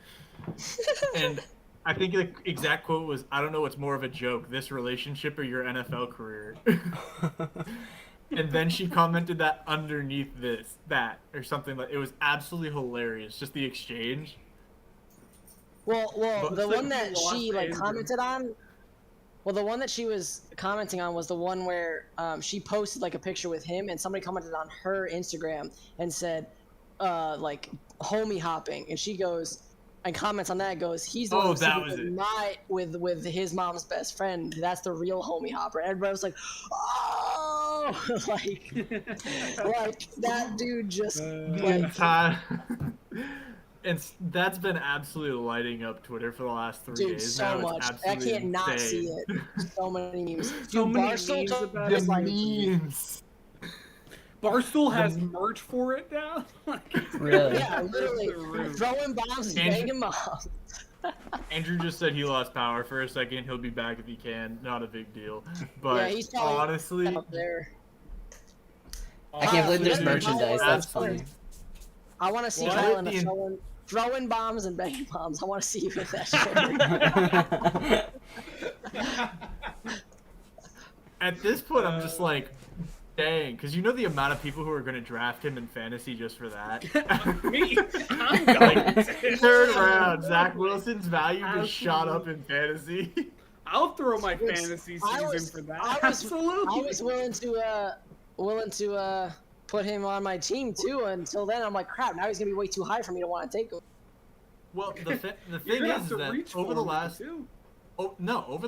And I think the exact quote was, "I don't know what's more of a joke, this relationship or your NFL career." And then she commented that underneath that or something like it was absolutely hilarious, just the exchange. well, But the it's like one that lost she like Andrew. commented on. Well, the one that she was commenting on was the one where she posted like a picture with him, and somebody commented on her Instagram and said, like, homie hopping, and she goes, and comments on that goes, he's the one who's sleeping with his mom's best friend. That's the real homie hopper. Everybody was like, oh, like that dude just like. And that's been absolutely lighting up Twitter for the last 3 days. So now. much. I can't not see it. So many memes. So many memes about it. Memes. Barstool has merch for it now. Really? Yeah, literally throwing bombs and banging moms. Andrew just said he lost power for a second. He'll be back if he can. Not a big deal. But yeah, he's honestly, out there. I can't believe there's merchandise. That's funny. I want to see Colin throwing bombs and banging bombs. I want to see you with that shit. At this point, I'm just like, dang, because you know the amount of people who are going to draft him in fantasy just for that? Me? I'm going to. Third round, Zach Wilson's value just shot up in fantasy. I'll throw my fantasy season for that. Absolutely. I was willing to put him on my team too. Until then, I'm like, crap. Now he's gonna be way too high for me to want to take him. Well, the thing is that over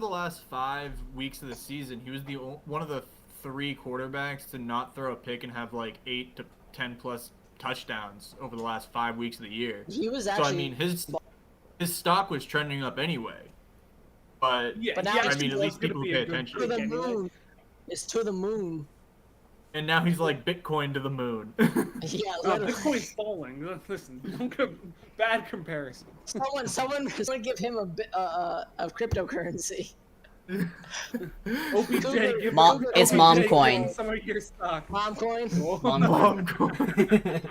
the last 5 weeks of the season, he was one of the 3 quarterbacks to not throw a pick and have like 8 to 10 plus touchdowns over the last 5 weeks of the year. He was actually. So I mean, his stock was trending up anyway. But yeah, but now I mean, at least people pay attention. To the moon. It's to the moon. And now he's like Bitcoin to the moon. Yeah, Bitcoin's falling. Listen, don't go bad comparison. Someone give him a cryptocurrency. OBJ, it's mom coin. Some of your stock. Mom coin. Mom coin.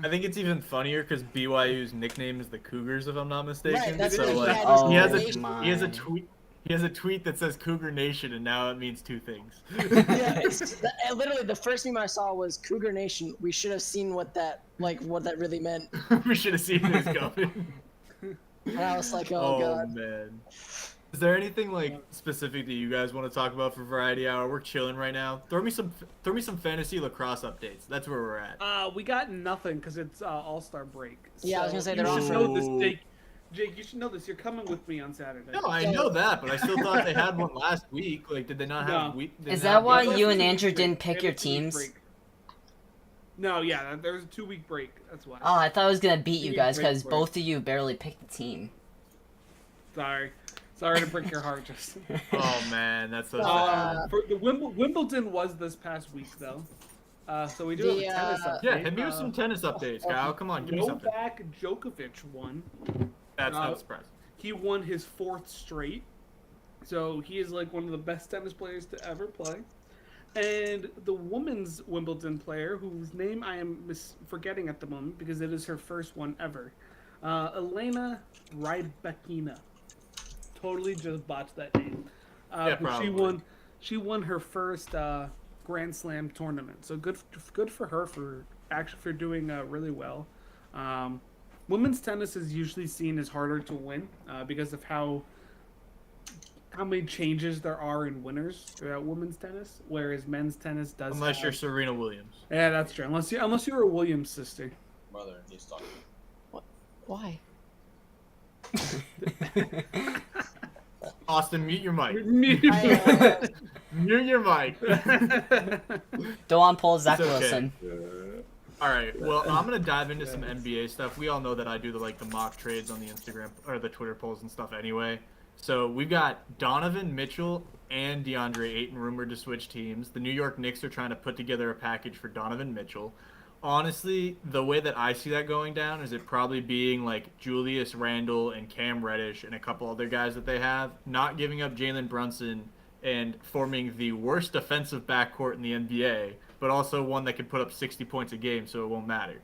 I think it's even funnier because BYU's nickname is the Cougars, if I'm not mistaken. Right, so like, he has a tweet. He has a tweet that says Cougar Nation, and now it means 2 things. Yeah, literally the first meme I saw was Cougar Nation. We should have seen what that really meant. We should have seen this coming. And I was like, oh god. Man. Is there anything like specific that you guys want to talk about for Variety Hour? We're chilling right now. Throw me some fantasy lacrosse updates. That's where we're at. We got nothing because it's All-Star break. Yeah, I was gonna say they're you all. should know this, Jake. Jake, you should know this. You're coming with me on Saturday. No, I know that, but I still thought they had one last week. Like, did they not have a week? Is that why you and Andrew didn't pick your teams? No, yeah, there's a 2-week break. That's why. Oh, I thought I was gonna beat you guys because both of you barely picked the team. Sorry to break your heart, Justin. Oh man, that's so sad. For the Wimbledon was this past week though. So we do have a tennis update. Yeah, hit me with some tennis updates, Kyle. Come on, give me something. Novak Djokovic won. That's not surprising. He won his 4th straight. So he is like one of the best tennis players to ever play. And the women's Wimbledon player, whose name I am forgetting at the moment because it is her first one ever, Elena Rybakina. Totally just botched that name. Yeah, probably. She won her first Grand Slam tournament. So good for her for doing really well. Women's tennis is usually seen as harder to win because of how many changes there are in winners throughout women's tennis, whereas men's tennis does. Unless you're Serena Williams. Yeah, that's true. Unless you're a Williams sister. Brother, he's talking. What? Why? Austin, mute your mic. Mute your mic. Don't pull Zach Okay. Wilson. All right. Well, I'm gonna dive into some NBA stuff. We all know that I do the mock trades on the Instagram or the Twitter polls and stuff anyway. So we've got Donovan Mitchell and DeAndre Ayton rumored to switch teams. The New York Knicks are trying to put together a package for Donovan Mitchell. Honestly, the way that I see that going down is it probably being like Julius Randle and Cam Reddish and a couple other guys that they have, not giving up Jalen Brunson and forming the worst defensive backcourt in the NBA, but also one that can put up 60 points a game, so it won't matter.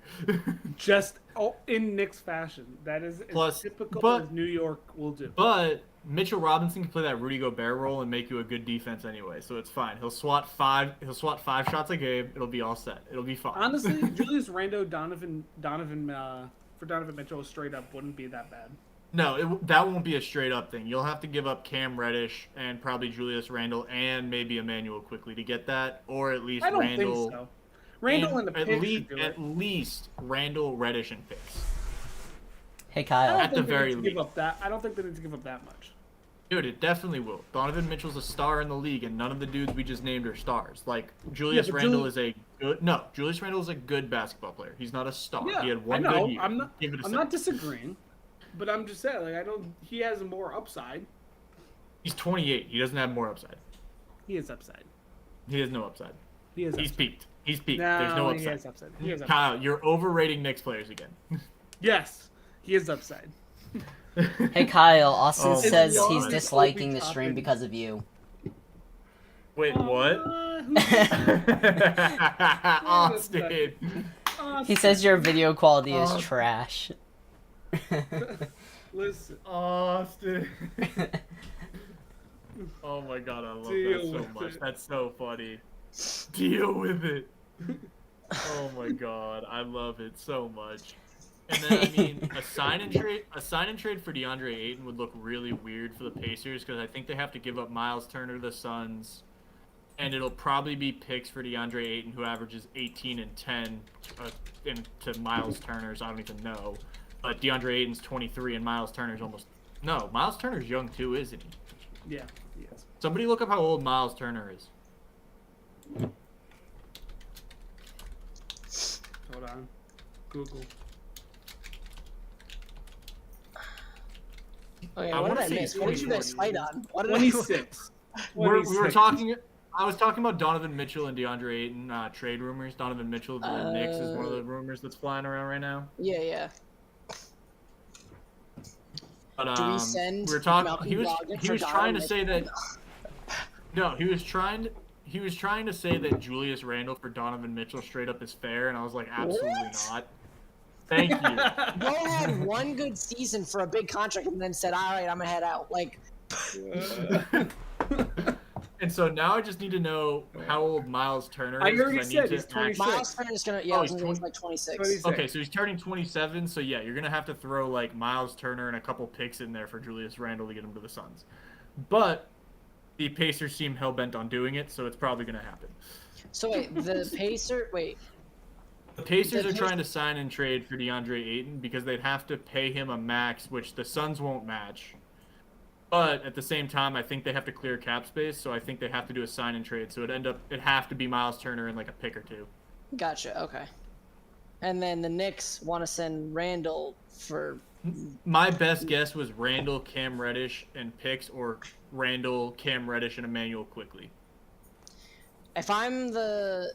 Just in Knicks fashion. That is as typical as New York will do. But Mitchell Robinson can play that Rudy Gobert role and make you a good defense anyway, so it's fine. He'll swat 5 shots a game. It'll be all set. It'll be fine. Honestly, Julius Randle, Donovan Mitchell straight up wouldn't be that bad. No, that won't be a straight up thing. You'll have to give up Cam Reddish and probably Julius Randle and maybe Emmanuel quickly to get that, or at least I don't Randle. think so. Randle and the picks at least Randle, Reddish, and picks. Hey I Kyle. don't At the think they very need to give least. up that. I don't think they need to give up that much. Dude, it definitely will. Donovan Mitchell's a star in the league, and none of the dudes we just named are stars. Like Julius but Randle is a good. No, Julius Randle is a good basketball player. He's not a star. Yeah, He had one I know. good year. I'm not. Give it a I'm second. not disagreeing, but I'm just saying, like, I don't. He has more upside. He's 28. He doesn't have more upside. He has upside. He has no upside. He has. He's upside. peaked. He's peaked. No, There's no he upside. has upside. He has upside. Kyle, you're overrating Knicks players again. Yes, he has upside. Hey Kyle, Austin Oh, says my he's God. disliking Obi the stream Toppin. because of you. Wait, what? Austin. He says your video quality is trash. Listen. Austin. Oh my god, I love Deal that so with much. it. That's so funny. Deal with it. Oh my god, I love it so much. And then I mean, a sign and trade for DeAndre Ayton would look really weird for the Pacers because I think they have to give up Miles Turner to the Suns, and it'll probably be picks for DeAndre Ayton, who averages 18 and 10, into Miles Turner's. I don't even know, but DeAndre Ayton's 23 and Miles Turner's almost Miles Turner's young too, isn't he? Yeah. Yes. Somebody look up how old Miles Turner is. Hold on. Google. Okay, I what did wanna I say miss? What did you guys 24. fight on? What did I 26. We were 26. talking. I was talking about Donovan Mitchell and DeAndre Ayton trade rumors. Donovan Mitchell to the Knicks is one of the rumors that's flying around right now. Yeah. But Do we send we were talking. Malcolm He was Brogdon he for was trying to Donovan say that. Mitchell? No, he was trying to say that Julius Randle for Donovan Mitchell straight up is fair, and I was like, absolutely What? not. Thank you. Bro had one good season for a big contract and then said, "All right, I'm gonna head out." Like, And so now I just need to know how old Miles Turner is. I 'cause already need said to he's 26. Miles Turner's gonna, Oh, he's he's like 26. 26. Okay, so he's turning 27, so yeah, you're going to have to throw, like, Miles Turner and a couple picks in there for Julius Randle to get him to the Suns. But the Pacers seem hell-bent on doing it, so it's probably going to happen. So wait, the Pacers The Pacers are trying to sign and trade for DeAndre Ayton because they'd have to pay him a max, which the Suns won't match. But at the same time, I think they have to clear cap space, so I think they have to do a sign and trade. So it'd have to be Miles Turner and, like, a pick or two. Gotcha. Okay. And then the Knicks want to send Randall for. My best guess was Randall, Cam Reddish, and picks, or Randall, Cam Reddish, and Emmanuel quickly. If I'm the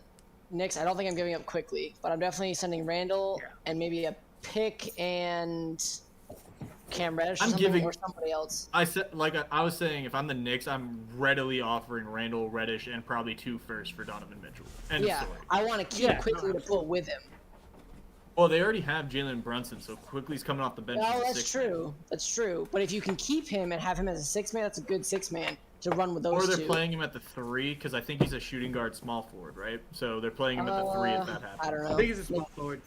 Knicks, I don't think I'm giving up quickly, but I'm definitely sending Randall and maybe a pick and Cam Reddish or I'm something, giving- or somebody else. I said, like I was saying, if I'm the Knicks, I'm readily offering Randall, Reddish, and probably 2 firsts for Donovan Mitchell. End of Yeah, story. I want to keep quickly to put with him. Well, they already have Jalen Brunson, so quickly's coming off the bench. No, as a that's sixth man. true. That's true. But if you can keep him and have him as a 6-man, that's a good 6-man to run with Or those they're two. playing him at the 3, because I think he's a shooting guard small forward, right? So they're playing him at the 3 if that happens. I don't know. I think he's a small forward.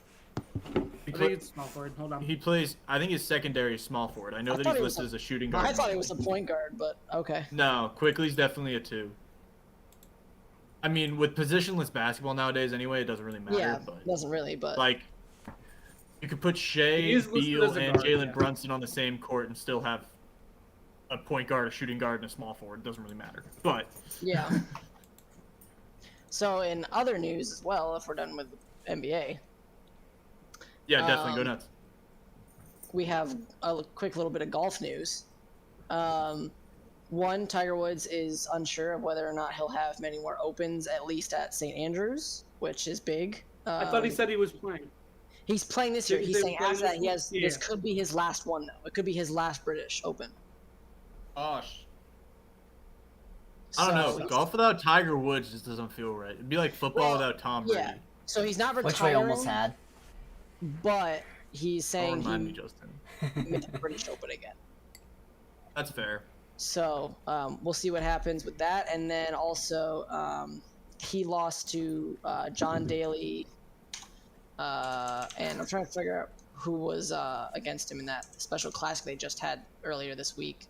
He I play- think it's small forward. Hold on. He plays. I think his secondary is small forward. I know I that thought he's he was listed a- as a shooting guard. I thought he was a point guard, but okay. No, quickly's definitely a 2. I mean, with positionless basketball nowadays, anyway, it doesn't really matter. Yeah, But doesn't really, but like, you could put He Shea, is listed Beal, as a and guard, Jalen yeah. Brunson on the same court and still have a point guard, a shooting guard, and a small forward. It doesn't really matter. But yeah. So in other news as well, if we're done with NBA, yeah, definitely go Um, nuts. we have a quick little bit of golf news. One, Tiger Woods is unsure of whether or not he'll have many more opens, at least at St. Andrews, which is big. I thought he said he was playing. He's playing this year. Did He's they saying play after that this he one? has. Yeah. This could be his last one, though. It could be his last British Open. Gosh. I don't know. So- Golf without Tiger Woods just doesn't feel right. It'd be like football Well, without Tom Brady. Yeah. So he's not Which we retiring, almost had. but he's Don't saying remind me, he Justin. made the British Open again. That's fair. So we'll see what happens with that. And then also, he lost to John Daly, and I'm trying to figure out who was against him in that special classic they just had earlier this week.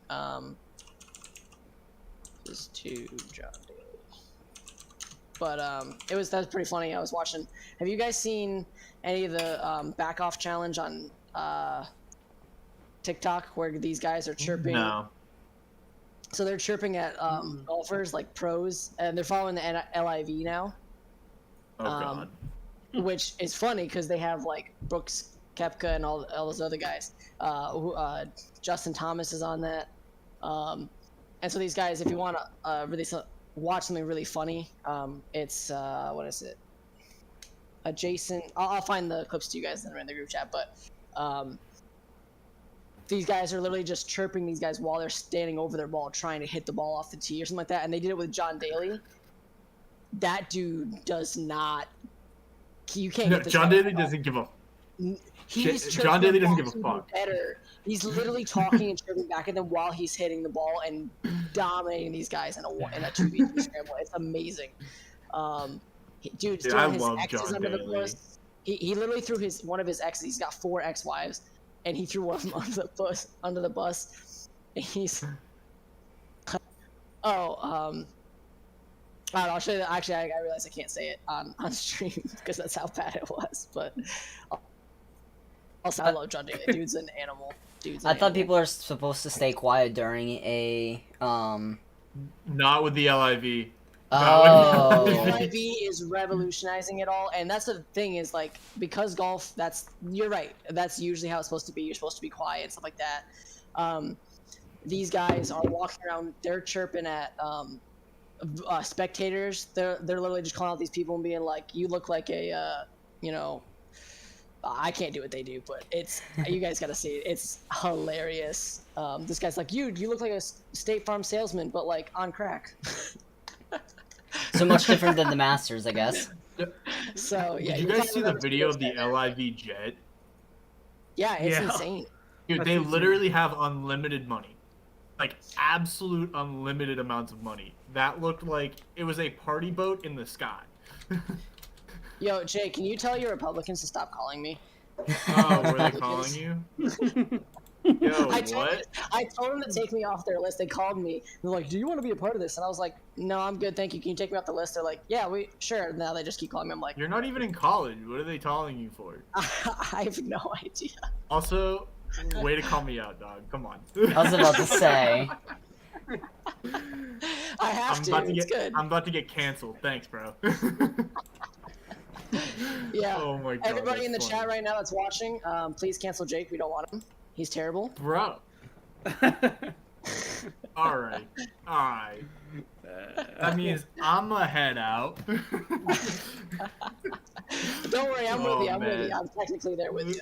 This is to John Daly. But that was pretty funny. I was watching. Have you guys seen any of the back off challenge on TikTok where these guys are chirping? No. So they're chirping at golfers like pros, and they're following the LIV now. Oh God. Which is funny because they have like Brooks Koepka and all those other guys. Justin Thomas is on that. And so these guys, if you want to really watch something really funny, it's what is it? Jason. I'll find the clips to you guys in the group chat. But these guys are literally just chirping these guys while they're standing over their ball, trying to hit the ball off the tee or something like that. And they did it with John Daly. That dude does not. You can't. Get this John Daly doesn't give a. John Daly doesn't give a fuck. Better. He's literally talking and chirping back at them while he's hitting the ball and dominating these guys in a 2v2 scramble. It's amazing. Dude's throwing his exes John under the Daly. bus. He literally threw one of his exes. He's got 4 ex-wives, and he threw one of them under the bus. And he's I'll show you that. Actually, I realize I can't say it on stream because that's how bad it was. But also, I love John Daly. Dude's an animal. I thought people are supposed to stay quiet during a Not with the LIV. Oh. The LIV is revolutionizing it all, and that's the thing is like because golf. You're right. That's usually how it's supposed to be. You're supposed to be quiet and stuff like that. These guys are walking around. They're chirping at spectators. They're literally just calling out these people and being like, "You look like a I can't do what they do, but you guys gotta see it. It's hilarious. This guy's like, you look like a State Farm salesman, but like on crack." So much different than the Masters, I guess. So yeah. Did you guys see the video of the LIV jet? Yeah, it's insane. Dude, they literally have unlimited money. Like absolute unlimited amounts of money. That looked like it was a party boat in the sky. Yo, Jay, can you tell your Republicans to stop calling me? Oh, were they calling you? Yo, I told them to take me off their list. They called me. They're like, "Do you want to be a part of this?" And I was like, "No, I'm good, thank you. Can you take me off the list?" They're like, "Yeah, sure." And now they just keep calling me. I'm like, You're not even in college. What are they calling you for? I have no idea. Also, way to call me out, dog. Come on. I was about to say. I have to. It's good. I'm about to get canceled. Thanks, bro. Yeah. Oh my God. Everybody in the chat right now that's watching, please cancel Jake. We don't want him. He's terrible. Bro. All right. That means I'ma head out. Don't worry, I'm with you. I'm with you. I'm technically there with you.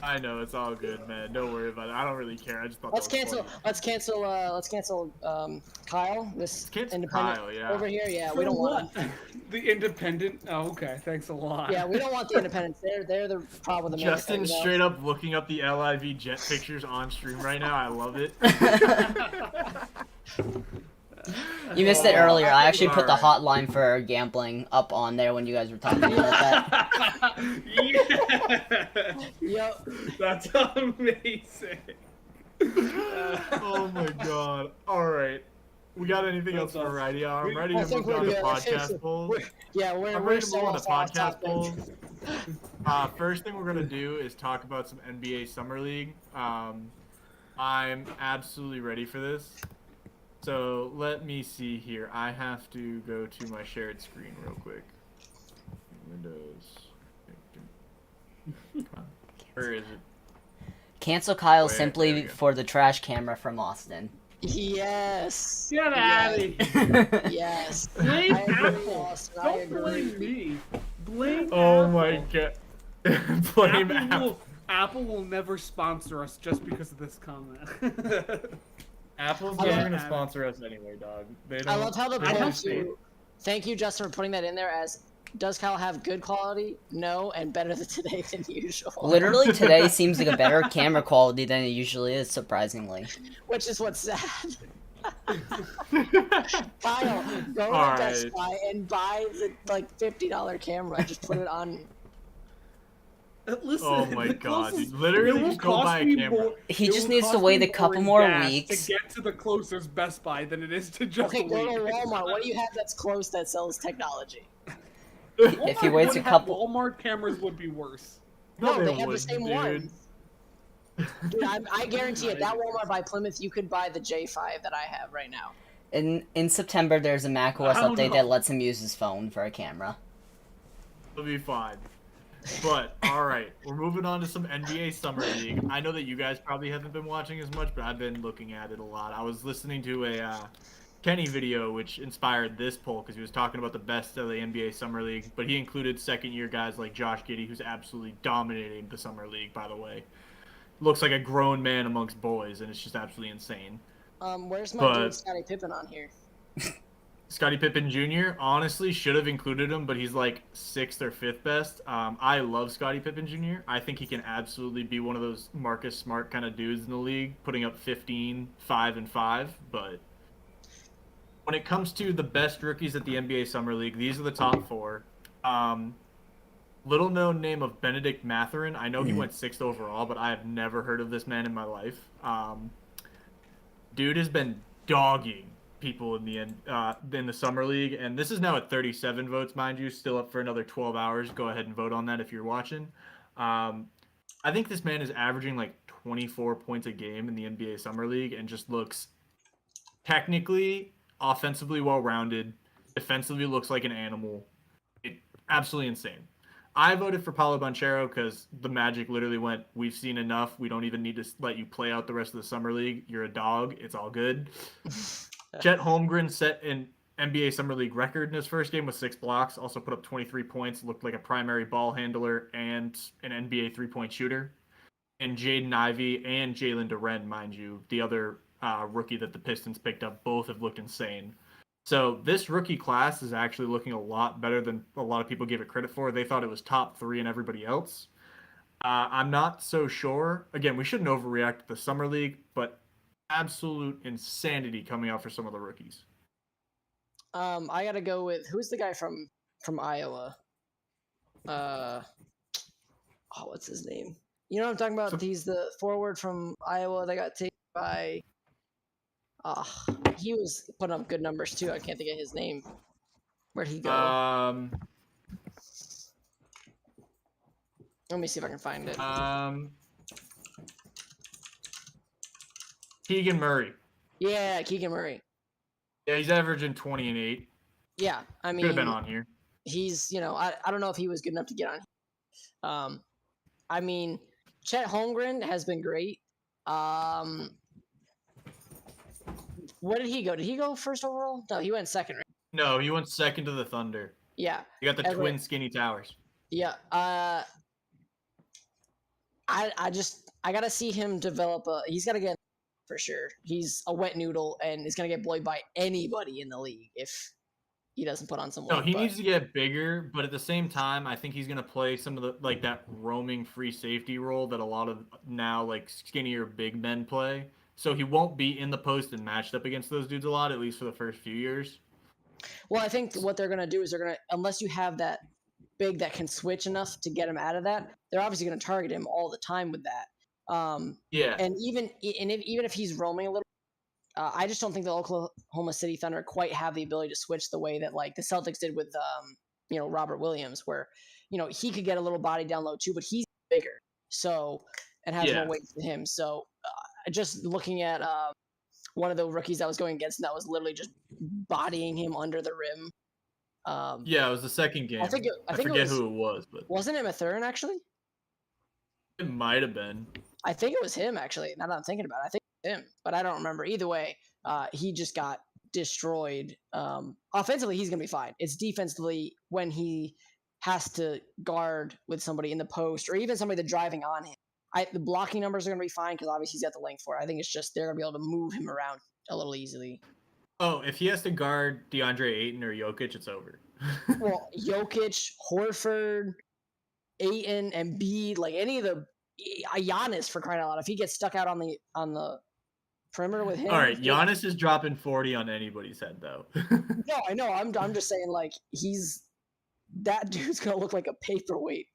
I know, it's all good, man. Don't worry about it. I don't really care. I just thought Let's that was cancel. funny. Let's cancel. Kyle, this Cancel independent Kyle, yeah. over here. Yeah, we don't want him. The independent. Oh, okay. Thanks a lot. Yeah, we don't want the independents. They're the problem with America. Justin straight up looking up the LIV jet pictures on stream right now. I love it. You missed it earlier. I actually put the hotline for gambling up on there when you guys were talking about that. Yeah. Yep. That's amazing. Oh my God. All right. We got anything else for Righty? I'm ready I to think move on we're to good. podcast polls. We're I'm ready to so move on to off podcast topic. polls. First thing we're gonna do is talk about some NBA Summer League. I'm absolutely ready for this. So let me see here. I have to go to my shared screen real quick. Windows. Where is it? Cancel Kyle Wait, there simply we go. for the trash camera from Austin. Yes. Get out of here. Yes. Blame I agree, Apple. Austin, I Don't agree. blame me. Blame Oh Apple. my God. Blame Apple. Apple will never sponsor us just because of this comment. Apple's I never love gonna it. sponsor us anyway, dog. They don't, I love how the they I don't have post stay- you. Thank you, Justin, for putting that in there as. Does Kyle have good quality? No, and better than today than usual. Literally today seems like a better camera quality than it usually is, surprisingly. Which is what's sad. Kyle, go to All Best right. Buy and buy the $50 camera. Just put it on. Listen, Oh my the God, closest- dude. Literally it will just go cost buy a me camera. more- He it just will needs to cost wait me a couple in more gas weeks. to get to the closest Best Buy than it is to just Okay, go wait. to Walmart. What do you have that's close that sells technology? If he waits a Walmart would have- couple- Walmart cameras would be worse. No, they they have the wouldn't, same dude. ones. Dude, I guarantee at that Walmart by Plymouth, you could buy the J5 that I have right now. In September, there's a macOS I don't update know. that lets him use his phone for a camera. It'll be fine. But all right, we're moving on to some NBA Summer League. I know that you guys probably haven't been watching as much, but I've been looking at it a lot. I was listening to a Kenny video, which inspired this poll because he was talking about the best of the NBA Summer League, but he included second-year guys like Josh Giddey, who's absolutely dominating the Summer League, by the way. Looks like a grown man amongst boys, and it's just absolutely insane. Where's my But- dude Scottie Pippen on here? Scottie Pippen Jr. honestly should have included him, but he's like 6th or 5th best. I love Scottie Pippen Jr. I think he can absolutely be one of those Marcus Smart kind of dudes in the league, putting up 15, 5, and 5. But when it comes to the best rookies at the NBA Summer League, these are the top 4. Little known name of Benedict Matheran. I know he went 6th overall, but I have never heard of this man in my life. Dude has been dogging people in the summer league, and this is now at 37 votes, mind you, still up for another 12 hours. Go ahead and vote on that if you're watching. I think this man is averaging like 24 points a game in the NBA Summer League and just looks technically, offensively well-rounded, defensively looks like an animal. Absolutely insane. I voted for Paulo Banchero because the Magic literally went, we've seen enough. We don't even need to let you play out the rest of the Summer League. You're a dog. It's all good. Chet Holmgren set an NBA Summer League record in his first game with 6 blocks. Also put up 23 points. Looked like a primary ball handler and an NBA three-point shooter. And Jaden Ivey and Jalen Duren, mind you, the other rookie that the Pistons picked up, both have looked insane. So this rookie class is actually looking a lot better than a lot of people gave it credit for. They thought it was top 3 and everybody else. I'm not so sure. Again, we shouldn't overreact to the Summer League, but absolute insanity coming out for some of the rookies. I gotta go with who's the guy from Iowa? What's his name? You know what I'm talking about? He's the forward from Iowa that got taken by. He was putting up good numbers too. I can't think of his name. Where'd he go? Let me see if I can find it. Keegan Murray. Yeah, Keegan Murray. Yeah, he's averaging 20 and 8. Yeah, I mean, Could have been on here. He's, I don't know if he was good enough to get on. I mean, Chet Holmgren has been great. Where did he go? Did he go first overall? No, he went second, right? No, he went second to the Thunder. Yeah. You got the twin skinny towers. Yeah. I gotta see him develop he's gotta get for sure. He's a wet noodle and is gonna get bullied by anybody in the league if he doesn't put on some weight. No, he needs to get bigger, but at the same time, I think he's gonna play some of the like that roaming free safety role that a lot of now like skinnier big men play. So he won't be in the post and matched up against those dudes a lot, at least for the first few years. Well, I think what they're gonna do is unless you have that big that can switch enough to get him out of that, they're obviously gonna target him all the time with that. Yeah. And even if he's roaming a little, I just don't think the Oklahoma City Thunder quite have the ability to switch the way that like the Celtics did with Robert Williams, where he could get a little body down low too, but he's bigger, so and has more weight to him. So just looking at one of the rookies that was going against him, that was literally just bodying him under the rim. Yeah, it was the second game. I forget who it was, but wasn't it Matheran actually? It might have been. I think it was him actually. Now that I'm thinking about it, I think it was him, but I don't remember. Either way, he just got destroyed. Offensively, he's gonna be fine. It's defensively when he has to guard with somebody in the post or even somebody that's driving on him. The blocking numbers are gonna be fine because obviously he's got the length for it. I think it's just they're gonna be able to move him around a little easily. Oh, if he has to guard DeAndre Ayton or Jokic, it's over. Well, Jokic, Horford, Ayton, and Embiid, like any of the Giannis for crying out loud. If he gets stuck out on the perimeter with him, all right, Giannis is dropping 40 on anybody's head though. No, I know. I'm just saying, like that dude's gonna look like a paperweight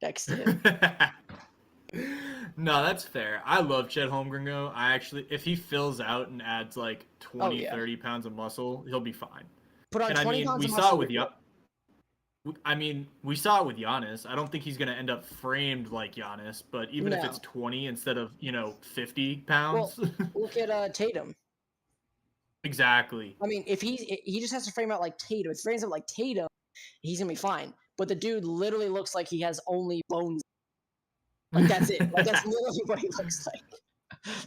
next to him. No, that's fair. I love Chet Holmgren though. If he fills out and adds like 20, 30 pounds of muscle, he'll be fine. Put on and 20 I mean, pounds we of saw muscle. it with I mean, we saw it with Giannis. I don't think he's going to end up framed like Giannis, but even if No. it's 20 instead of 50 Well, pounds. look at Tatum. Exactly. I mean, if he just has to frame out like Tatum. If he frames out like Tatum, he's gonna be fine. But the dude literally looks like he has only bones. Like that's it. Like that's literally what he looks like.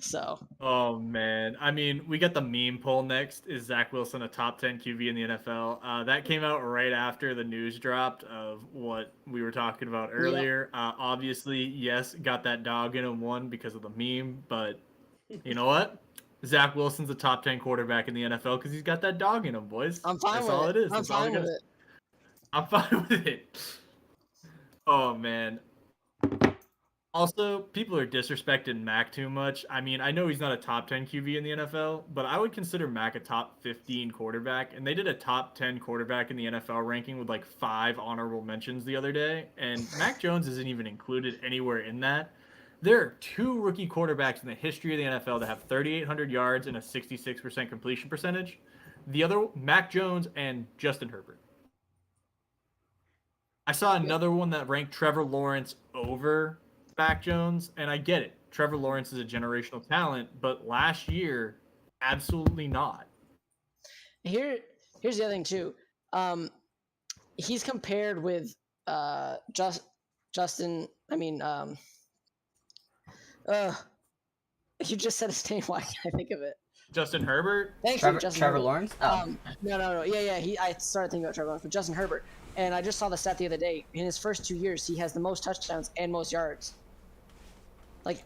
So. Oh man, I mean, we got the meme poll next. Is Zach Wilson a top 10 QB in the NFL? That came out right after the news dropped of what we were talking about earlier. Obviously, yes, got that dog in him one because of the meme, but you know what? Zach Wilson's a top 10 quarterback in the NFL because he's got that dog in him, boys. I'm fine That's with all it. it is. I'm That's all fine we with gotta- it. I'm fine with it. Oh man. Also, people are disrespecting Mac too much. I mean, I know he's not a top 10 QB in the NFL, but I would consider Mac a top 15 quarterback. And they did a top 10 quarterback in the NFL ranking with like 5 honorable mentions the other day. And Mac Jones isn't even included anywhere in that. There are 2 rookie quarterbacks in the history of the NFL that have 3,800 yards and a 66% completion percentage. The other, Mac Jones and Justin Herbert. I saw another one that ranked Trevor Lawrence over Mac Jones, and I get it. Trevor Lawrence is a generational talent, but last year, absolutely not. Here's the other thing too. He's compared with Justin. I mean, you just said his name. Why can't I think of it? Justin Herbert? Thank Trevor, you, Justin Trevor Herbert. Lawrence? Oh. No. Yeah. I started thinking about Trevor Lawrence, but Justin Herbert. And I just saw the stat the other day. In his first 2 years, he has the most touchdowns and most yards. Like,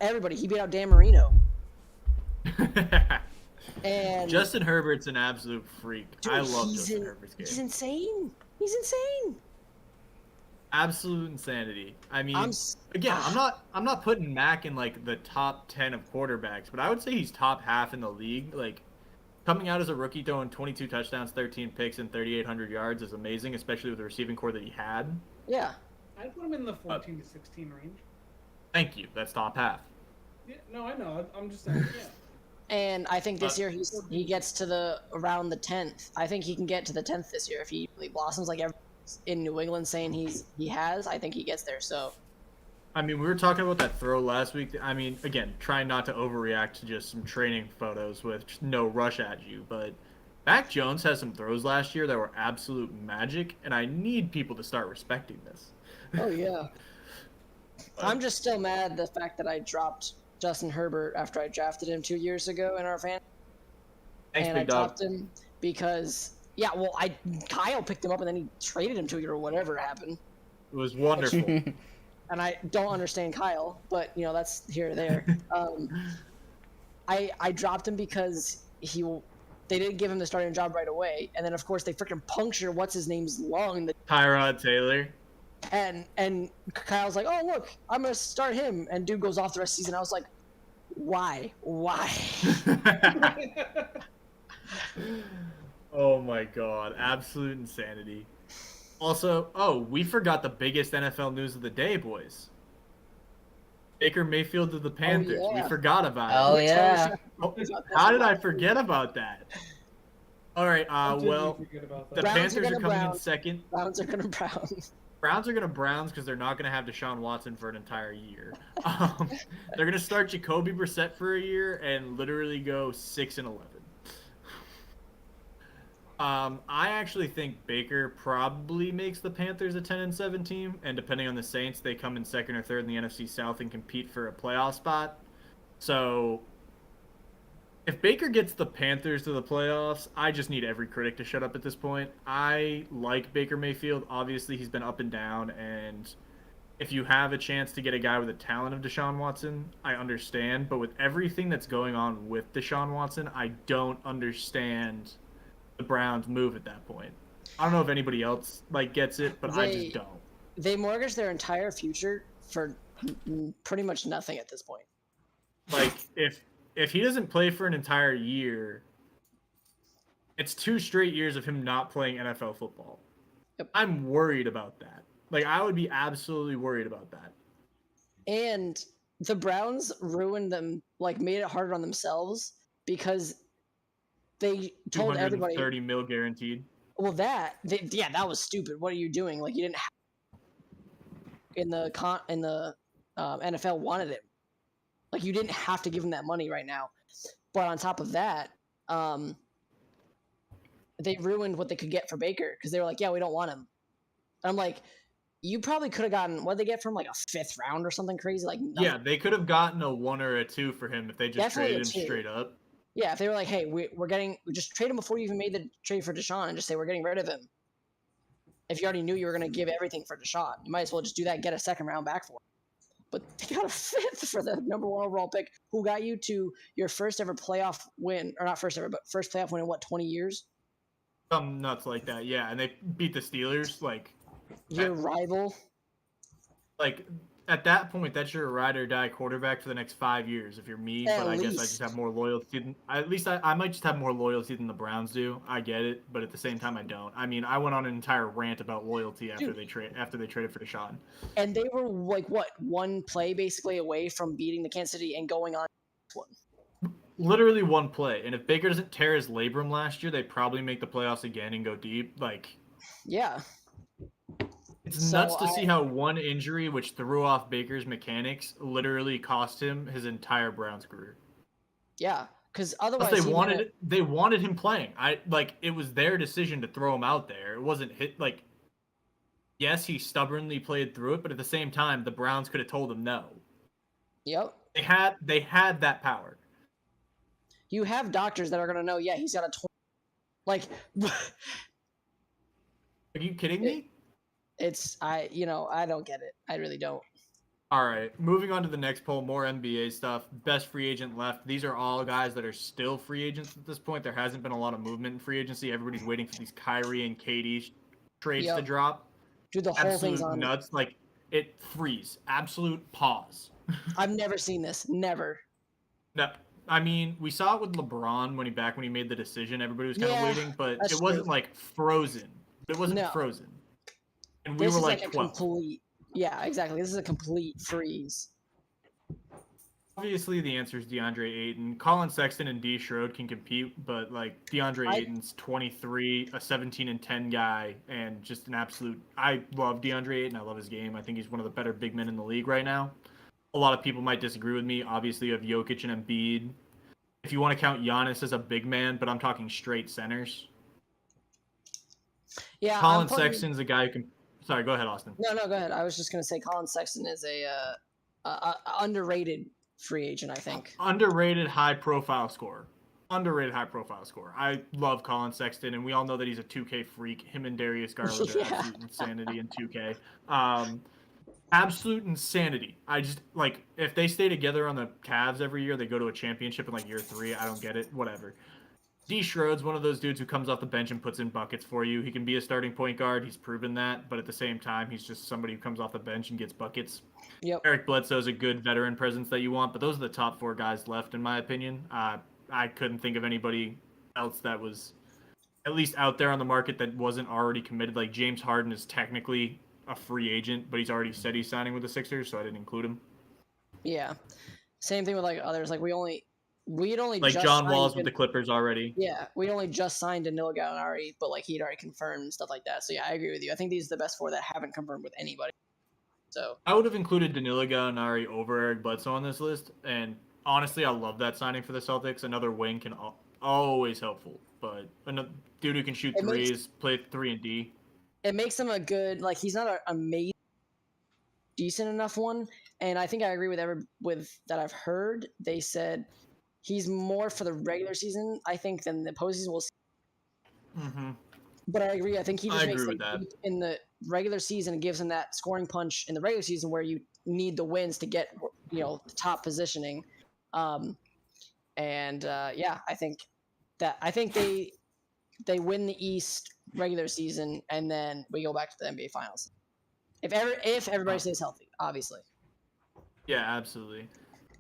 everybody. He beat out Dan Marino. And Justin Herbert's an absolute freak. dude, I love Justin Herbert's game. He's insane. He's insane. Absolute insanity. I mean, I'm not putting Mac in like the top 10 of quarterbacks, but I would say he's top half in the league. Like, coming out as a rookie, throwing 22 touchdowns, 13 picks, and 3,800 yards is amazing, especially with the receiving core that he had. Yeah. I'd put him in the 14 to 16 range. Thank you. That's top half. Yeah, no, I know. I'm just saying, yeah. And I think this year he gets to around the 10th. I think he can get to the 10th this year if he really blossoms like everyone's in New England saying he has. I think he gets there. So. I mean, we were talking about that throw last week. I mean, again, trying not to overreact to just some training photos with no rush at you, but Mac Jones has some throws last year that were absolute magic, and I need people to start respecting this. Oh yeah. I'm just still mad the fact that I dropped Justin Herbert after I drafted him 2 years ago in our fan. Thanks, And I Big Dog. dropped him because Kyle picked him up and then he traded him to you or whatever happened. It was wonderful. And I don't understand Kyle, but that's here or there. I dropped him because they didn't give him the starting job right away, and then of course they freaking puncture what's his name's lung. Tyrod Taylor. And Kyle's like, oh look, I'm gonna start him, and dude goes off the rest of the season. I was like, why? Oh my god, absolute insanity. Also, we forgot the biggest NFL news of the day, boys. Baker Mayfield to the Panthers. yeah. We forgot about Oh, it. yeah. How did I forget about that? All right, How did you well, forget about the that? Browns are Panthers are gonna coming in Browns. second. Browns are gonna Brown. Browns are going to Browns because they're not going to have Deshaun Watson for an entire year. They're going to start Jacoby Brissett for a year and literally go 6-11. I actually think Baker probably makes the Panthers a 10-7 team, and depending on the Saints, they come in second or third in the NFC South and compete for a playoff spot. So, if Baker gets the Panthers to the playoffs, I just need every critic to shut up at this point. I like Baker Mayfield. Obviously, he's been up and down, and if you have a chance to get a guy with the talent of Deshaun Watson, I understand. But with everything that's going on with Deshaun Watson, I don't understand the Browns' move at that point. I don't know if anybody else gets it, but I just don't. They mortgaged their entire future for pretty much nothing at this point. Like, if he doesn't play for an entire year, it's 2 straight years of him not playing NFL football. Yep. I'm worried about that. I would be absolutely worried about that. And the Browns ruined them, made it harder on themselves because they told everybody. $230 million guaranteed. Well, that was stupid. What are you doing? Like, you didn't have in the NFL wanted it. Like, you didn't have to give him that money right now. But on top of that, they ruined what they could get for Baker because they were like, yeah, we don't want him. And I'm like, you probably could have gotten what they get from like a 5th round or something crazy. Like, nothing. Yeah, they could have gotten a 1 or a 2 for him if they just Definitely traded a him 2. straight up. Yeah, if they were like, hey, we just trade him before you even made the trade for Deshaun and just say we're getting rid of him. If you already knew you were going to give everything for Deshaun, you might as well just do that and get a 2nd round back for him. But they got a 5th for the number 1 overall pick, who got you to your first ever playoff win, or not first ever, but first playoff win in what, 20 years? Something nuts like that, yeah. And they beat the Steelers, like Your rival. Like at that point, that's your ride or die quarterback for the next 5 years. If you're me, At but I guess I least. just have more loyalty. I might just have more loyalty than the Browns do. I get it, but at the same time, I don't. I mean, I went on an entire rant about loyalty after they traded for Deshaun. And they were like, what, 1 play basically away from beating the Kansas City and going on one. Literally 1 play, and if Baker doesn't tear his labrum last year, they probably make the playoffs again and go deep. Like, yeah. it's nuts to see how 1 injury, which threw off Baker's mechanics, literally cost him his entire Browns career. Yeah, because otherwise they wanted him playing. It was their decision to throw him out there. It wasn't yes, he stubbornly played through it, but at the same time, the Browns could have told him no. Yep. They had that power. You have doctors that are gonna know. Yeah, he's got a like. Are you kidding me? I don't get it. I really don't. All right, moving on to the next poll, more NBA stuff. Best free agent left. These are all guys that are still free agents at this point. There hasn't been a lot of movement in free agency. Everybody's waiting for these Kyrie and KD trades to drop. Dude, the whole thing's on nuts. Like, it freeze. Absolute pause. I've never seen this. Never. No, I mean, we saw it with LeBron when he made the decision. Everybody was kind of waiting, but it wasn't like frozen. It wasn't frozen. And we were like 12. Yeah, exactly. This is a complete freeze. Obviously, the answer is DeAndre Ayton. Colin Sexton and D. Schroed can compete, but like DeAndre Ayton's 23, a 17-10 guy, and just an absolute. I love DeAndre Ayton. I love his game. I think he's one of the better big men in the league right now. A lot of people might disagree with me. Obviously, you have Jokic and Embiid. If you want to count Giannis as a big man, but I'm talking straight centers. Yeah, Colin Sexton's a guy who can. Sorry, go ahead, Austin. No, go ahead. I was just gonna say Colin Sexton is a underrated free agent, I think. Underrated high-profile scorer. I love Colin Sexton, and we all know that he's a 2K freak. Him and Darius Garland are absolute insanity in 2K. Absolute insanity. I just, like, if they stay together on the Cavs every year, they go to a championship in, like, year 3. I don't get it. Whatever. D. Schroed's one of those dudes who comes off the bench and puts in buckets for you. He can be a starting point guard. He's proven that. But at the same time, he's just somebody who comes off the bench and gets buckets. Yep. Eric Bledsoe's a good veteran presence that you want. But those are the top 4 guys left, in my opinion. I couldn't think of anybody else that was at least out there on the market that wasn't already committed. Like, James Harden is technically a free agent, but he's already said he's signing with the Sixers, so I didn't include him. Yeah. Same thing with, like, others. Like, we'd only like just John Wall's with the Clippers already. Yeah, we only just signed Danilo Gallinari, but like he'd already confirmed and stuff like that. So yeah, I agree with you. I think these are the best 4 that haven't confirmed with anybody. So I would have included Danilo Gallinari over Eric Bledsoe on this list, and honestly, I love that signing for the Celtics. Another wing can always helpful, but another dude who can shoot threes, play 3 and D. It makes him a good, like, he's not an amazing, decent enough one, and I think I agree with that. I've heard they said he's more for the regular season, I think, than the postseason. We'll see. Mm-hmm. But I agree. I think he just makes in the regular season and gives him that scoring punch in the regular season where you need the wins to get, the top positioning. I think they win the East regular season and then we go back to the NBA Finals. If everybody stays healthy, obviously. Yeah, absolutely.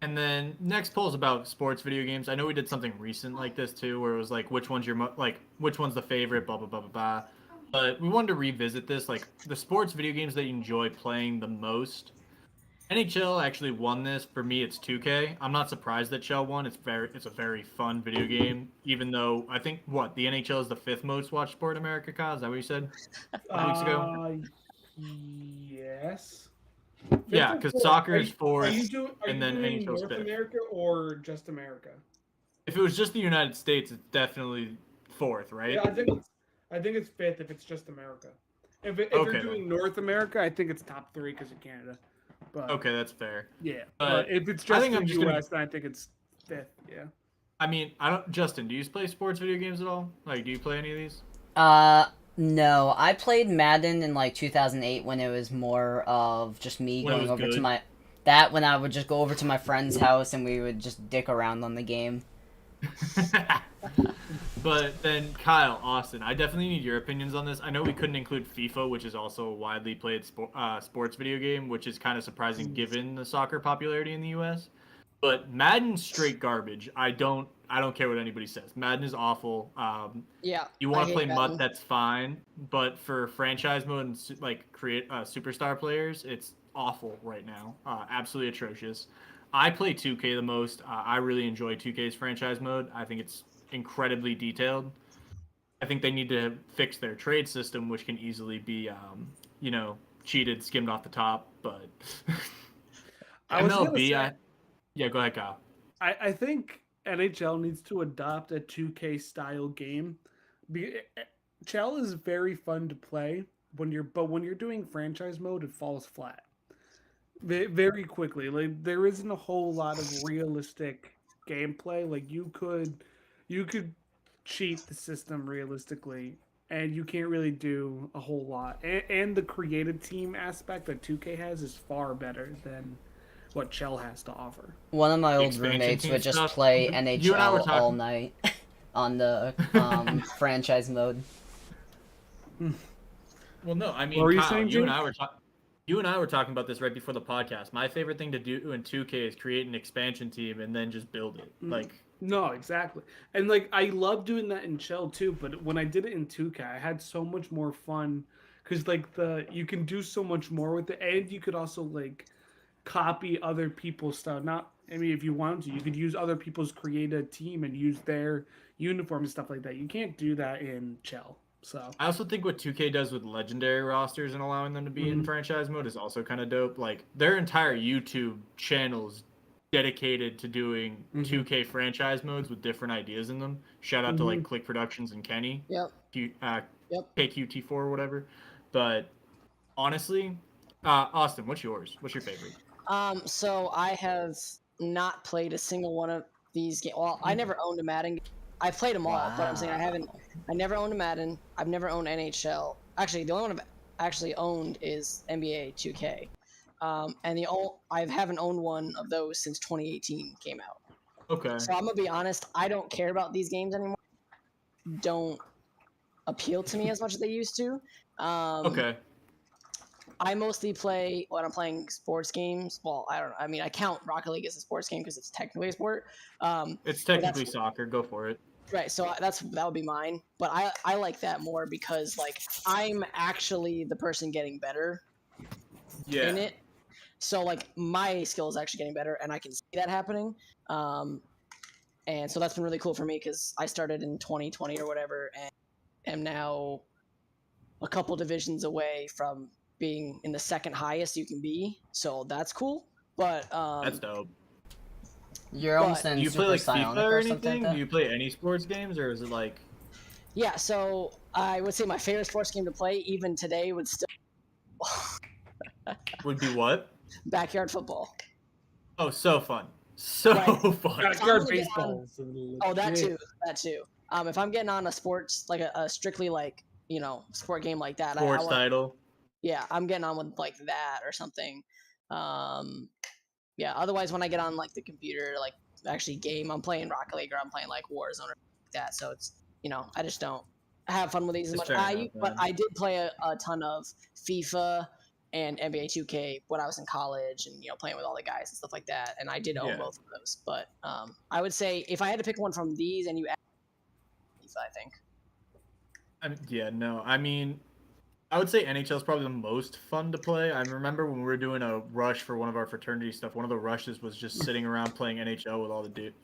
And then next poll is about sports video games. I know we did something recent like this too, where it was like, which one's which one's the favorite, blah, blah, blah, blah, blah. But we wanted to revisit this, like the sports video games that you enjoy playing the most. NHL actually won this. For me, it's 2K. I'm not surprised that Shell won. It's a very fun video game. Even though I think the NHL is the 5th most watched sport in America. Kyle, is that what you said a couple weeks ago? Yes. Yeah, because soccer is 4th, Are and you then doing NHL's North 5th. America or just America? If it was just the United States, it's definitely 4th, right? Yeah, I think it's 5th if it's just America. If you're doing North America, I think it's top 3 because of Canada. But okay, that's fair. yeah, But if it's I just think the I'm just US, then I think it's 5th. Yeah. I mean, I don't. Justin, do you play sports video games at all? Like, do you play any of these? No. I played Madden in like 2008 when it was more of just me When it going was over to good? when I would just go over to my friend's house and we would just dick around on the game. But then, Kyle, Austin, I definitely need your opinions on this. I know we couldn't include FIFA, which is also a widely played sports video game, which is kind of surprising given the soccer popularity in the U.S. But Madden's straight garbage. I don't care what anybody says. Madden is awful. Yeah. You want to play Madden. MUT, that's fine. But for franchise mode and create superstar players, it's awful right now. Absolutely atrocious. I play 2K the most. I really enjoy 2K's franchise mode. I think it's incredibly detailed. I think they need to fix their trade system, which can easily be, cheated, skimmed off the top. But I was gonna MLB, say, yeah, go ahead, Kyle. I think NHL needs to adopt a 2K style game. Chell is very fun to play when you're doing franchise mode, it falls flat very quickly. Like there isn't a whole lot of realistic gameplay. Like you could cheat the system realistically, and you can't really do a whole lot. And the creative team aspect that 2K has is far better than what Chell has to offer. One of my old Expansion roommates team would just stuff. play You and I were NHL talking- all night on the franchise mode. Well, no, I mean, What were you Kyle, saying, Jim? you and I were talking about this right before the podcast. My favorite thing to do in 2K is create an expansion team and then just build it. Like, No, exactly. And like I love doing that in Shell too, but when I did it in 2K, I had so much more fun cuz like you can do so much more with it, and you could also like copy other people's stuff. Not I mean if you wanted to, you could use other people's creative team and use their uniform and stuff like that. You can't do that in Shell. So I also think what 2K does with legendary rosters and allowing them to be in franchise mode is also kind of dope. Like, their entire YouTube channels dedicated to doing 2K franchise modes with different ideas in them. Shout out to like Click Productions and Kenny. Yep. KQT4 or whatever. But honestly, Austin, what's yours? What's your favorite? So I have not played a single one of these games. Well, I never owned a Madden. I've played them all, but I'm saying I never owned a Madden. I've never owned NHL. Actually, the only one I've actually owned is NBA 2K. And I haven't owned one of those since 2018 came out. Okay. So I'm gonna be honest, I don't care about these games anymore. Don't appeal to me as much as they used to. Okay. I mostly play when I'm playing sports games. Well, I don't know. I mean, I count Rocket League as a sports game because it's technically a sport. It's technically soccer. Go for it. Right, so that would be mine. But I like that more because like I'm actually the person getting better in it. So like my skill is actually getting better, and I can see that happening. And so that's been really cool for me because I started in 2020 or whatever, and am now a couple divisions away from being in the second highest you can be. So that's cool. But That's dope. You're almost in Do you play like Psionic FIFA or or something anything? like Do you play any sports games, or is it like? yeah, so I would say my favorite sports game to play even today would still Would be what? backyard football. Oh, so fun. So Right. fun. backyard gonna get baseball. Oh, that too. If I'm getting on a sports like a strictly like sport game like that, Sports title. yeah, I'm getting on with like that or something. Yeah. Otherwise, when I get on like the computer, like actually game, I'm playing Rocket League or I'm playing like Warzone or like that. So it's I just don't have fun with these as much. Fair enough, But man. I did play a ton of FIFA and NBA 2K when I was in college, and playing with all the guys and stuff like that. And I did own Yeah. both of those. But I would say if I had to pick one from these, and you add FIFA, I think. Yeah, no. I mean, I would say NHL is probably the most fun to play. I remember when we were doing a rush for one of our fraternity stuff. One of the rushes was just sitting around playing NHL with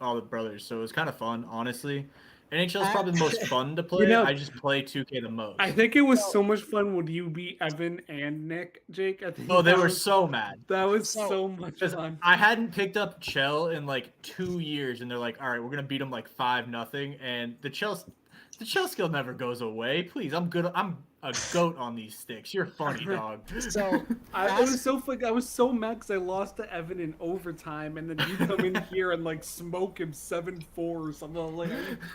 all the brothers. So it was kind of fun, honestly. NHL is probably the most fun to play. I just play 2K the most. I think it was so much fun when you beat Evan and Nick, Jake. I think they were so mad. That was so much fun. I hadn't picked up Chell in like 2 years, and they're like, "All right, we're gonna beat them like 5-0," and the Chell skill never goes away. Please, I'm good. I'm a goat on these sticks. You're funny, dog. So I was so I was so mad because I lost to Evan in overtime, and then you come in here and like smoke him 7-4 or something like.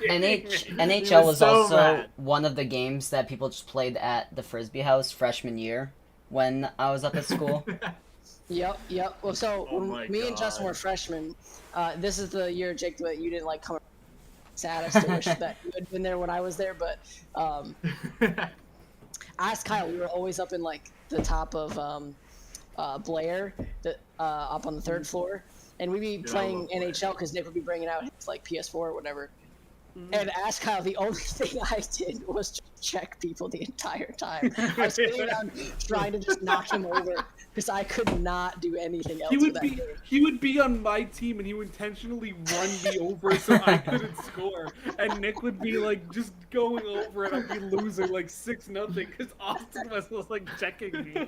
NHL was so also mad. One of the games that people just played at the Frisbee house freshman year when I was up at school. Yep. Well, so me and Justin were freshmen. This is the year, Jake, that you didn't like come. Sad. I still wish that you had been there when I was there, but I asked Kyle. We were always up in like the top of Blair, up on the 3rd floor, and we'd be playing NHL because Nick would be bringing out his like PS4 or whatever. And asked Kyle, the only thing I did was just check people the entire time. I was sitting around trying to just knock him over because I could not do anything else. He would be on my team and he would intentionally run me over so I couldn't score. And Nick would be like just going over and I'd be losing like 6-0 because Austin was like checking me.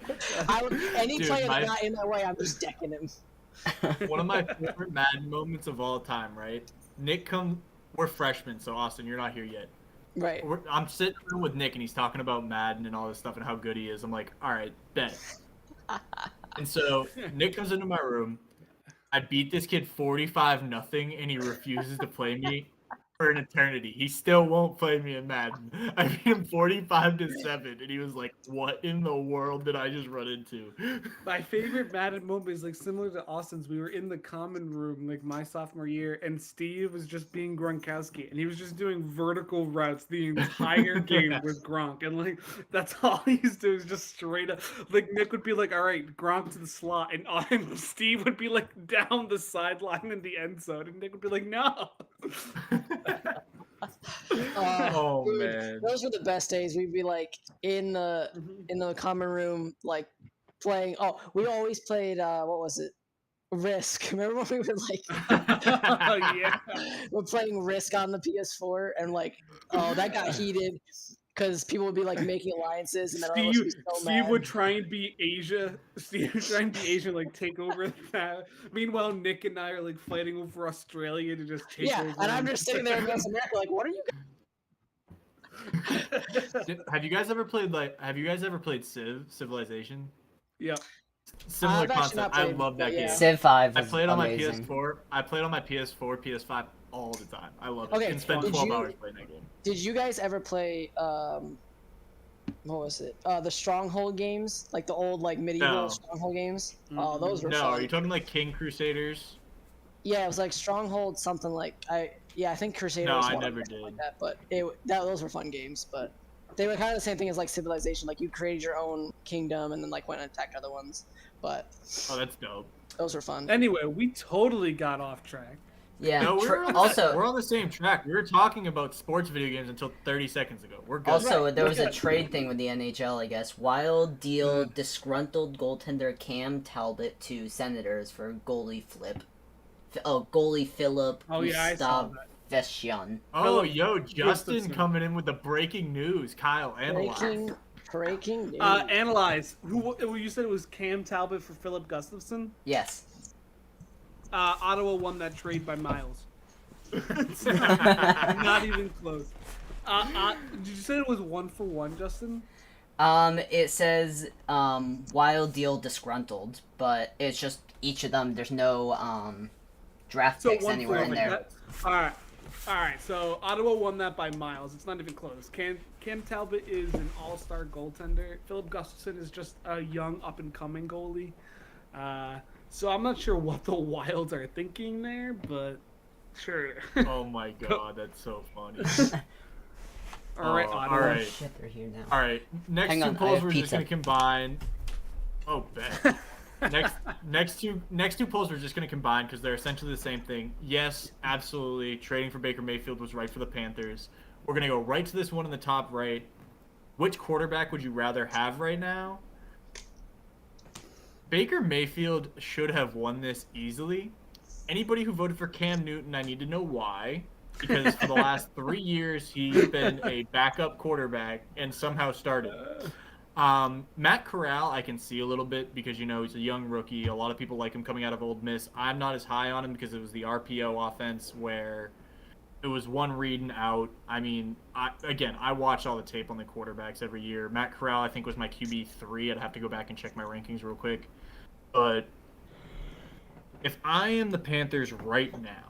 Any player that's not in my way, I'm just decking him. One of my favorite Madden moments of all time, right? We're freshmen, so Austin, you're not here yet. Right. I'm sitting with Nick, and he's talking about Madden and all this stuff and how good he is. I'm like, all right, bet. And so Nick comes into my room. I beat this kid 45-0, and he refuses to play me for an eternity. He still won't play me in Madden. I beat him 45-7, and he was like, "What in the world did I just run into?" My favorite Madden moment is like similar to Austin's. We were in the common room like my sophomore year, and Steve was just being Gronkowski, and he was just doing vertical routes the entire game with Gronk, and like that's all he's doing is just straight up. Like Nick would be like, "All right, Gronk to the slot," and Steve would be like down the sideline in the end zone, and Nick would be like, "No." Oh dude, man, those were the best days. We'd be like in the common room, like playing. Oh, we always played. What was it? Risk. Remember when we were like, yeah, we're playing Risk on the PS4, and like, oh, that got heated because people would be like making alliances, and then Steve would try and be Asia. Steve would try and be Asia, like take over that. Meanwhile, Nick and I are like fighting over Australia to just take over. Yeah, and I'm just sitting there against America, like, what are you guys? Have you guys ever played Civilization? Yeah. Similar concept. I love that game. Civ 5 I played on amazing. my PS4. I played on my PS4, PS5 all the time. I love it. Okay, I can spend 12 hours playing that game. Did you guys ever play what was it? The Stronghold games, like the old like medieval Stronghold games. Oh, those were fun. Are you talking like King Crusaders? Yeah, it was like Stronghold, something like I think Crusaders. No, was I one never of them did. like that, but those were fun games. But they were kind of the same thing as like Civilization. Like you created your own kingdom and then like went and attacked other ones. But that's dope. Those were fun. Anyway, we totally got off track. Yeah. No, we're on the same track. We were talking about sports video games until 30 seconds ago. We're good. Also, there was a trade thing with the NHL, I guess. Wild deal disgruntled goaltender Cam Talbot to Senators for goalie Philip Gustavsson. Oh, yo, Justin coming in with the breaking news. Kyle, analyze. Breaking news. Analyze. Who you said it was Cam Talbot for Philip Gustafson? Yes. Ottawa won that trade by miles. Not even close. Did you say it was 1-for-1, Justin? It says wild deal disgruntled, but it's just each of them. There's no draft picks anywhere in there. All right. So Ottawa won that by miles. It's not even close. Cam Talbot is an all-star goaltender. Philip Gustafson is just a young up-and-coming goalie. So I'm not sure what the Wilds are thinking there, but sure. Oh my god, that's so funny. All right, all right. Shit, they're here now. All right, next two polls we're just gonna combine. Oh, bet. next two polls we're just gonna combine because they're essentially the same thing. Yes, absolutely. Trading for Baker Mayfield was right for the Panthers. We're gonna go right to this one in the top right. which quarterback would you rather have right now? Baker Mayfield should have won this easily. Anybody who voted for Cam Newton, I need to know why. Because for the last 3 years, he's been a backup quarterback and somehow started. Matt Corral, I can see a little bit because, he's a young rookie. A lot of people like him coming out of Ole Miss. I'm not as high on him because it was the RPO offense where it was one read and out. I mean, I watch all the tape on the quarterbacks every year. Matt Corral, I think, was my QB3. I'd have to go back and check my rankings real quick. But if I am the Panthers right now,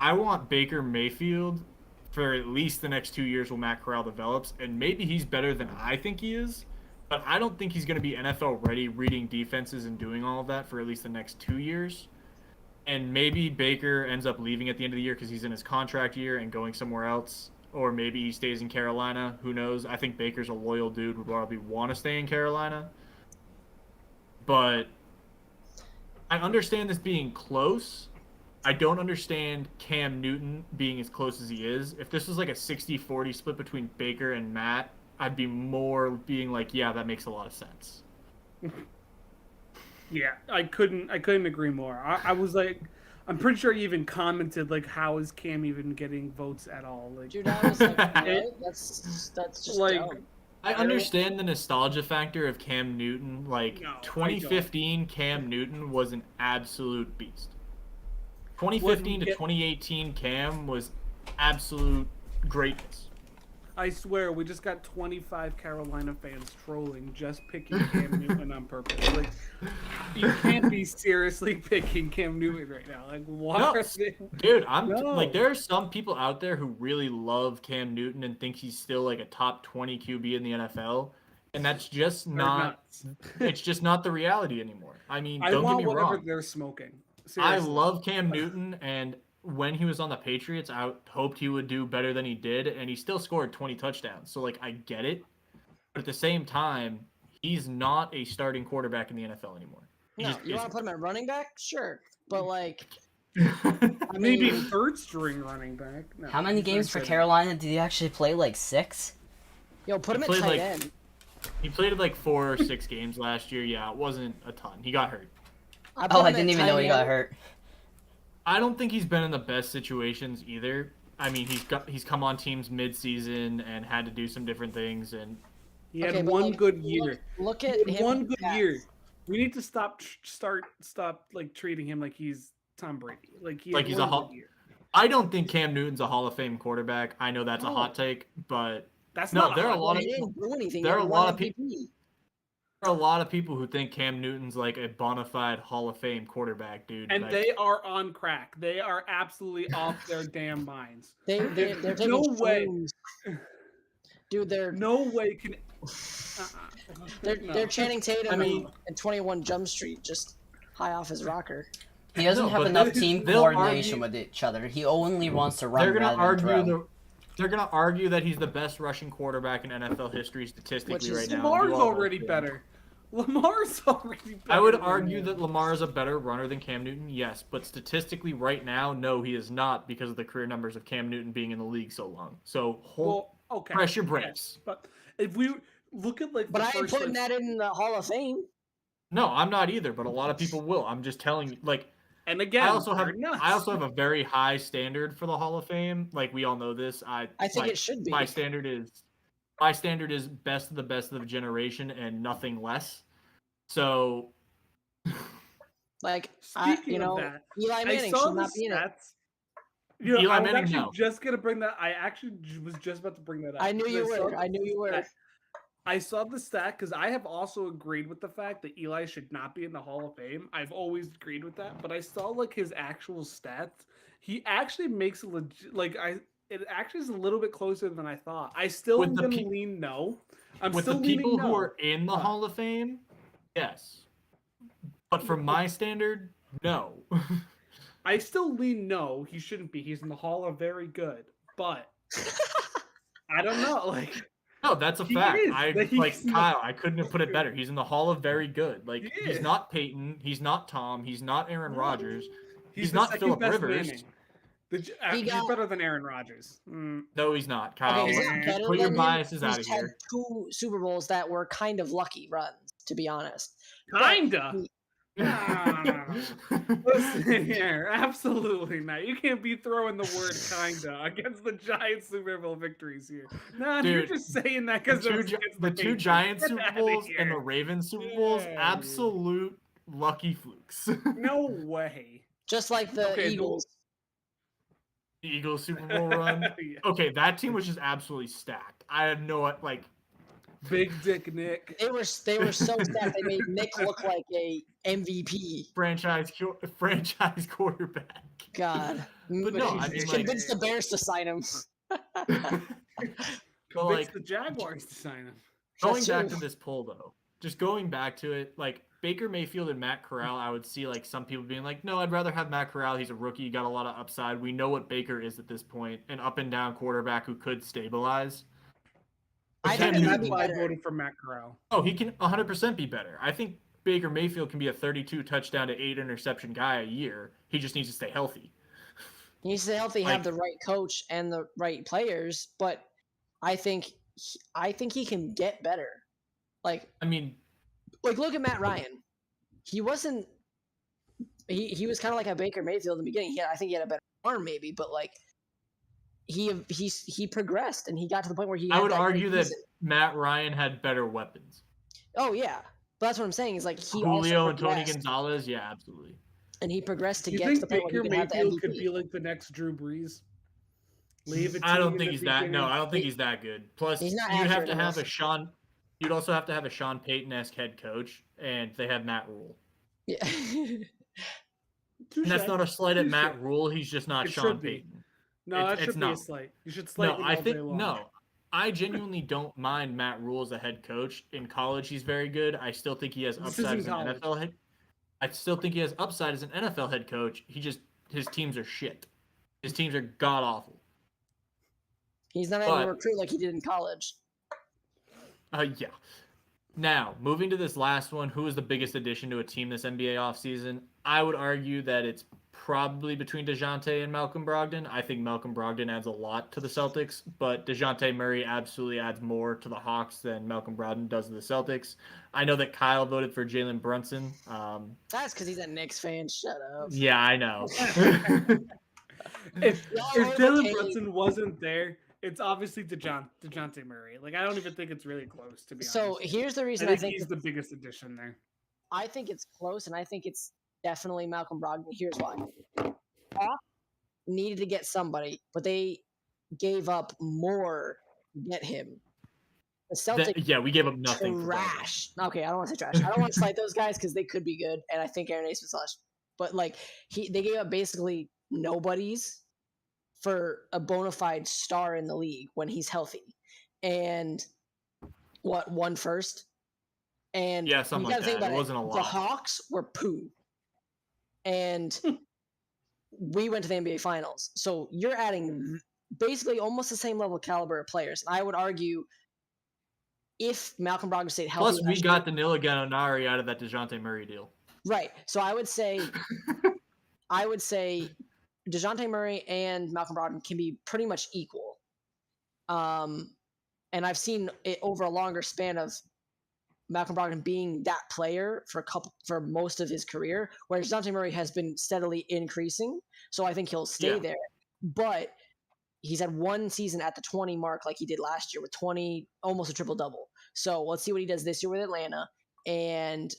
I want Baker Mayfield for at least the next 2 years while Matt Corral develops, and maybe he's better than I think he is, but I don't think he's going to be NFL ready reading defenses and doing all of that for at least the next 2 years. And maybe Baker ends up leaving at the end of the year because he's in his contract year and going somewhere else, or maybe he stays in Carolina. Who knows? I think Baker's a loyal dude, would probably want to stay in Carolina. But I understand this being close. I don't understand Cam Newton being as close as he is. If this was like a 60-40 split between Baker and Matt, I'd be more being like, yeah, that makes a lot of sense. Yeah, I couldn't agree more. I was like, I'm pretty sure you even commented like, how is Cam even getting votes at all? Like, Dude, I was like, what? That's just like, dumb. I understand the nostalgia factor of Cam Newton. Like, No, 2015 Cam Newton was an absolute beast. 2015 to 2018 Cam was absolute greatness. I swear, we just got 25 Carolina fans trolling just picking Cam Newton on purpose. Like, you can't be seriously picking Cam Newton right now. Like, why? No, are they... dude, No. like, there are some people out there who really love Cam Newton and think he's still like a top 20 QB in the NFL, and that's just not. It's just not the reality anymore. I mean, I don't want get me whatever wrong. they're smoking. Seriously. I love Cam Newton, and when he was on the Patriots, I hoped he would do better than he did, and he still scored 20 touchdowns. So, like, I get it. But at the same time, he's not a starting quarterback in the NFL anymore. No, you want to put him at running back? Sure. But, like, I maybe third string running back. No, How many games for Carolina did he actually play? Like 6? Yo, put him at tight end. He played like 4 or 6 games last year. Yeah, it wasn't a ton. He got hurt. I didn't even know he got hurt. I don't think he's been in the best situations either. I mean, he's come on teams mid-season and had to do some different things, and he had one good year. Look at him. One good year. We need to stop like treating him like he's Tom Brady. Like he's a Hall. I don't think Cam Newton's a Hall of Fame quarterback. I know that's a hot take, but that's no. Not there are a lot of there are a lot of people. There are a lot of people who think Cam Newton's like a bona fide Hall of Fame quarterback, dude. And like, they are on crack. They are absolutely off their damn minds. They're taking no way. Dude, they're no way can. They're Channing Tatum and 21 Jump Street just high off his rocker. He doesn't have enough team coordination with each other. He only wants to run rather than throw. They're going to argue that he's the best rushing quarterback in NFL history statistically right now. Lamar's already better. Lamar's already better. I would argue that Lamar is a better runner than Cam Newton, yes. But statistically right now, no, he is not because of the career numbers of Cam Newton being in the league so long. So press your brakes. Yes, but if we look at like But I ain't putting that in the Hall of Fame. No, I'm not either, but a lot of people will. I'm just telling you, like... And again, I also have a very high standard for the Hall of Fame. Like, we all know this. I think it should be. My standard is best of the generation and nothing less. So, like, speaking of that, Eli Manning should not be in it. Eli Manning, no. Just gonna bring that. I actually was just about to bring that up. I knew you were. I saw the stat because I have also agreed with the fact that Eli should not be in the Hall of Fame. I've always agreed with that, but I saw like his actual stats. He actually makes a legit it actually is a little bit closer than I thought. I still am gonna lean no. With the people who are in the Hall of Fame, yes. But from my standard, no. I still lean no. He shouldn't be. He's in the Hall of Very Good, but I don't know. Like. No, that's a fact. Kyle, I couldn't have put it better. He's in the Hall of Very Good. Like, he's not Peyton. He's not Tom. He's not Aaron Rodgers. He's not Phillip Rivers. He's got- better than Aaron Rodgers. No, he's not. Kyle, Okay, he's not better put your than him. biases out of He's had here. 2 Super Bowls that were kind of lucky runs, to be honest. But Kinda. he- Listen here, absolutely not. You can't be throwing the word "kinda" against the Giants Super Bowl victories here. No, you're Dude, just saying that because the two Giants Super Bowls and the Ravens Super Bowls, Yeah, dude. absolute lucky flukes. No way. Just like the Okay, Eagles. The Eagles Super Bowl run. Yeah. Okay, that team was just absolutely stacked. I had no Big Dick Nick. They were so stacked they made Nick look like a MVP. franchise quarterback. God. But no, I mean, like, Convince the Bears to sign him. but Convince like the Jaguars to sign him. going That's back true. to this poll though, just going back to it, like Baker Mayfield and Matt Corral, I would see like some people being like, no, I'd rather have Matt Corral. He's a rookie, he got a lot of upside. We know what Baker is at this point, an up and down quarterback who could stabilize. I Cam think he'd Newton- be That's why I better. voted for Matt Corral. Oh, he can 100% be better. I think Baker Mayfield can be a 32 touchdown to 8 interception guy a year. He just needs to stay healthy. He needs to stay healthy, Like- have the right coach and the right players, but I think he can get better. Like I mean, look at Matt Ryan. He wasn't. He was kind of like a Baker Mayfield in the beginning. I think he had a better arm, maybe, but like he progressed and he got to the point where he. I had would that great argue that season. Matt Ryan had better weapons. Oh yeah, but that's what I'm saying. Is like he Julio also and Tony progressed, Gonzalez, yeah, absolutely. and he progressed to You get to think the point Baker where he can have the Mayfield MVP. could be like the next Drew Brees? Leave it. I don't think he's that. No, I don't think he's that good. Plus, He's not you have accurate to have enough. a Sean. You'd also have to have a Sean Payton-esque head coach, and they have Matt Rule. Yeah. And that's not a slight at Touche. Matt Rule. He's just not It Sean should be. Payton. No, It's- that should it's be a not. slight. You should slight No, him I all think day long. no. I genuinely don't mind Matt Rule as a head coach. In college, he's very good. I still think he has This upside isn't as an college. NFL head. I still think he has upside as an NFL head coach. His teams are shit. His teams are god awful. He's not able to But- recruit like he did in college. Yeah. Now, moving to this last one, who is the biggest addition to a team this NBA offseason? I would argue that it's probably between DeJounte and Malcolm Brogdon. I think Malcolm Brogdon adds a lot to the Celtics, but DeJounte Murray absolutely adds more to the Hawks than Malcolm Brogdon does to the Celtics. I know that Kyle voted for Jalen Brunson. That's because he's a Knicks fan. Shut up. Yeah, I know. If Y'all if are Dylan okay. Brunson wasn't there, it's obviously DeJounte Murray. Like I don't even think it's really close to be So honest. here's the I reason think he's the biggest addition there. I think it's close, and I think it's definitely Malcolm Brogdon. Here's why. Hawks needed to get somebody, but they gave up more to get him. The Celtics Yeah, we gave up nothing. for Brogdon. trash. Okay, I don't want to say trash. I don't want to slight those guys because they could be good, and I think Aaron Nesmith slash. But like they gave up basically nobodies for a bona fide star in the league when he's healthy, and one first. And Yeah, something you like gotta think that. about It wasn't a The lot. Hawks were poo, and we went to the NBA Finals. So you're adding basically almost the same level caliber of players. And I would argue if Malcolm Brogdon stayed healthy, Plus, we last got year- Danilo Gallinari out of that DeJounte Murray deal. right. So I would say DeJounte Murray and Malcolm Brogdon can be pretty much equal. And I've seen it over a longer span of Malcolm Brogdon being that player for most of his career, whereas DeJounte Murray has been steadily increasing. So I think he'll stay Yeah. there. But he's had one season at the 20 mark like he did last year with 20, almost a triple double. So let's see what he does this year with Atlanta. And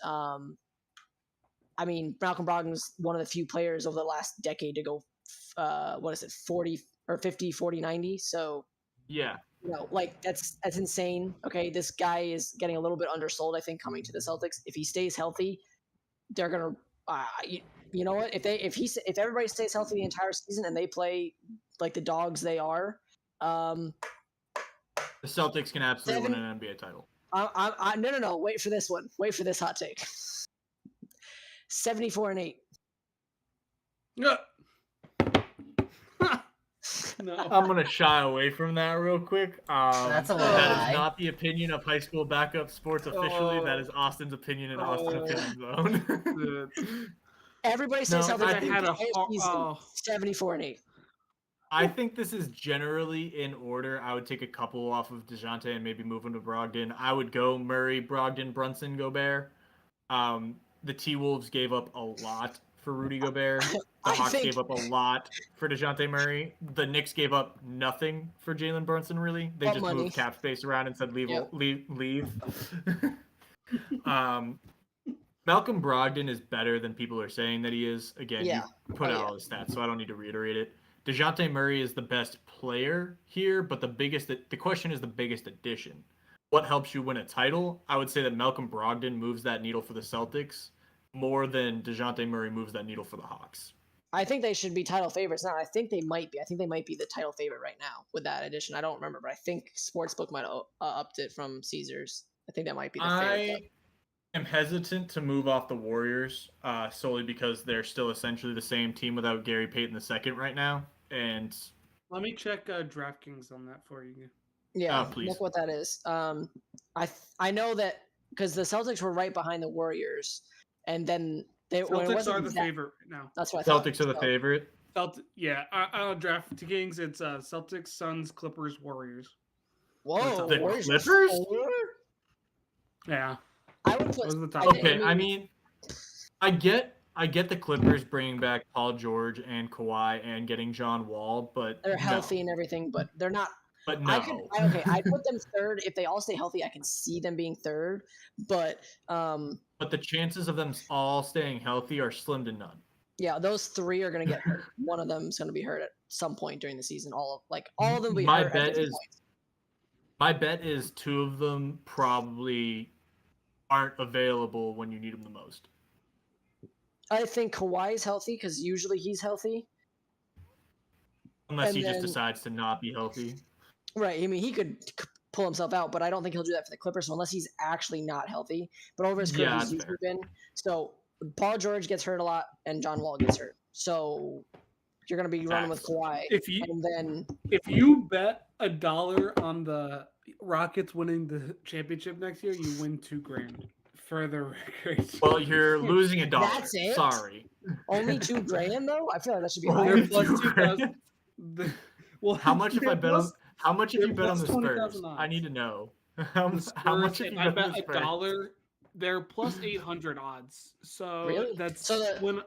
I mean, Malcolm Brogdon's one of the few players over the last decade to go 40 or 50, 40, 90. So Yeah. like that's insane. Okay, this guy is getting a little bit undersold, I think, coming to the Celtics. If he stays healthy, they're gonna. You know what? If everybody stays healthy the entire season and they play like the dogs they are, The Celtics can absolutely win 7 an NBA title. no. Wait for this one. Wait for this hot take. 74-8. No. No. I'm gonna shy away from that real quick. That's a That lie. is not the opinion of High School Backup Sports officially. That is Austin's opinion and Austin's opinion zone. Everybody stays No, healthy. I the think I had a entire season, oh, 74-8. I think this is generally in order. I would take a couple off of DeJounte and maybe move him to Brogdon. I would go Murray, Brogdon, Brunson, Gobert. The T-Wolves gave up a lot for Rudy Gobert. The Hawks gave up a lot for DeJounte Murray. The Knicks gave up nothing for Jalen Brunson, really. They just moved cap space around and said, leave. Malcolm Brogdon is better than people are saying that he is. Again, you put out all his stats, so I don't need to reiterate it. DeJounte Murray is the best player here, but the question is the biggest addition. What helps you win a title? I would say that Malcolm Brogdon moves that needle for the Celtics more than DeJounte Murray moves that needle for the Hawks. I think they should be title favorites now. I think they might be. I think they might be the title favorite right now with that addition. I don't remember, but I think Sportsbook might have upped it from Caesars. I think that might be the favorite. I'm hesitant to move off the Warriors solely because they're still essentially the same team without Gary Payton II right now. And let me check DraftKings on that for you. Yeah, please. Look what that is. I know that because the Celtics were right behind the Warriors, and then Celtics are the favorite right now. That's what I thought. Celtics are the favorite. DraftKings, it's Celtics, Suns, Clippers, Warriors. Whoa, the Warriors Clippers? Yeah. I would put. Okay, I get the Clippers bringing back Paul George and Kawhi and getting John Wall, but they're healthy and everything, but they're not. But no. I'd put them third if they all stay healthy. I can see them being third, but the chances of them all staying healthy are slim to none. Yeah, those three are going to get hurt. One of them is going to be hurt at some point during the season. All of them will be hurt. My bet is two of them probably aren't available when you need them the most. I think Kawhi's healthy because usually he's healthy. Unless he just decides to not be healthy. Right. I mean, he could pull himself out, but I don't think he'll do that for the Clippers unless he's actually not healthy. But over his career, he's usually been. So Paul George gets hurt a lot, and John Wall gets hurt. So you're going to be running with Kawhi. If you bet $1 on the Rockets winning the championship next year, you win $2,000 for the record. Well, you're losing $1. That's it? Sorry. Only $2,000 though? I feel like that should be higher. Plus 2,000. Well, how much if I bet on? How much if you bet on the Spurs? I need to know. How much if you bet on the Spurs? $1, they're plus 800 odds. So really? That's when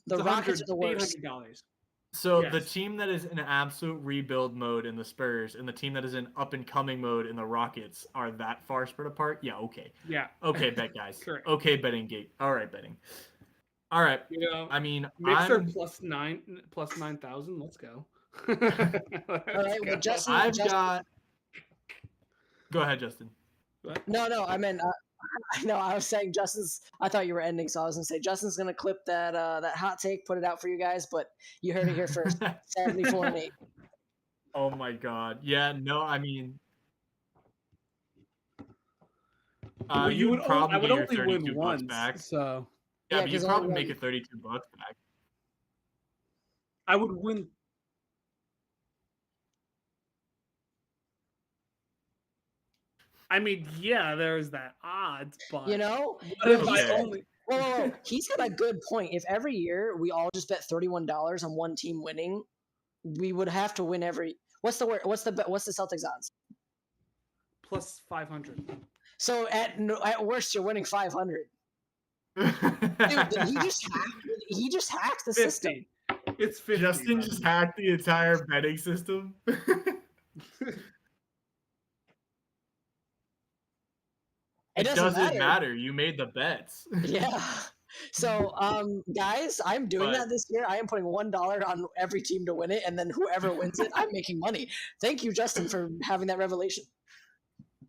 the Rockets are the worst. $800. So the team that is in absolute rebuild mode in the Spurs and the team that is in up and coming mode in the Rockets are that far spread apart? Yeah, okay. Yeah. Okay, bet guys. Correct. Okay, betting gate. All right, betting. All right. I mean, Knicks are plus 9,000. Let's go. All right. Well, Justin, Go ahead, Justin. No. I meant. I was saying Justin's. I thought you were ending, so I was gonna say Justin's gonna clip that hot take, put it out for you guys. But you heard it here first. 74-8. Oh my God! Yeah, no, I mean, you would probably get your $32 back. So yeah, but you'd probably make your $32 back. I would win. I mean, yeah, there's that odds, but Whoa, he's got a good point. If every year we all just bet $31 on one team winning, we would have to win every. What's the Celtics odds? Plus 500. So at worst, you're winning 500. Dude, he just hacked the 50. system. It's 50. Justin just hacked the entire betting system. It doesn't matter. You made the bets. Yeah. So, guys, I'm doing that this year. I am putting $1 on every team to win it, and then whoever wins it, I'm making money. Thank you, Justin, for having that revelation.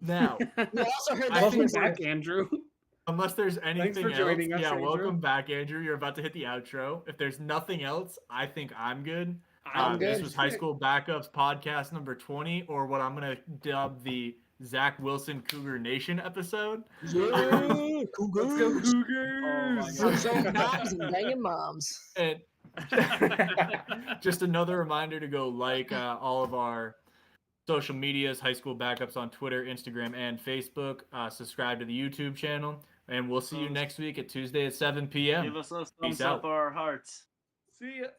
Now, we also heard that. Welcome back, Andrew. Unless there's anything else, us, welcome back, Andrew. You're about to hit the outro. If there's nothing else, I think I'm good. I'm good. This was High School Backups podcast number 20, or what I'm gonna dub the Zach Wilson Cougar Nation episode. Yeah, Cougars. Let's go Cougars. Oh my God. And banging moms. And just another reminder to go all of our social medias, High School Backups on Twitter, Instagram, and Facebook. Subscribe to the YouTube channel, and we'll see you next week at Tuesday at 7 p.m. Give us those thumbs up our hearts. See ya.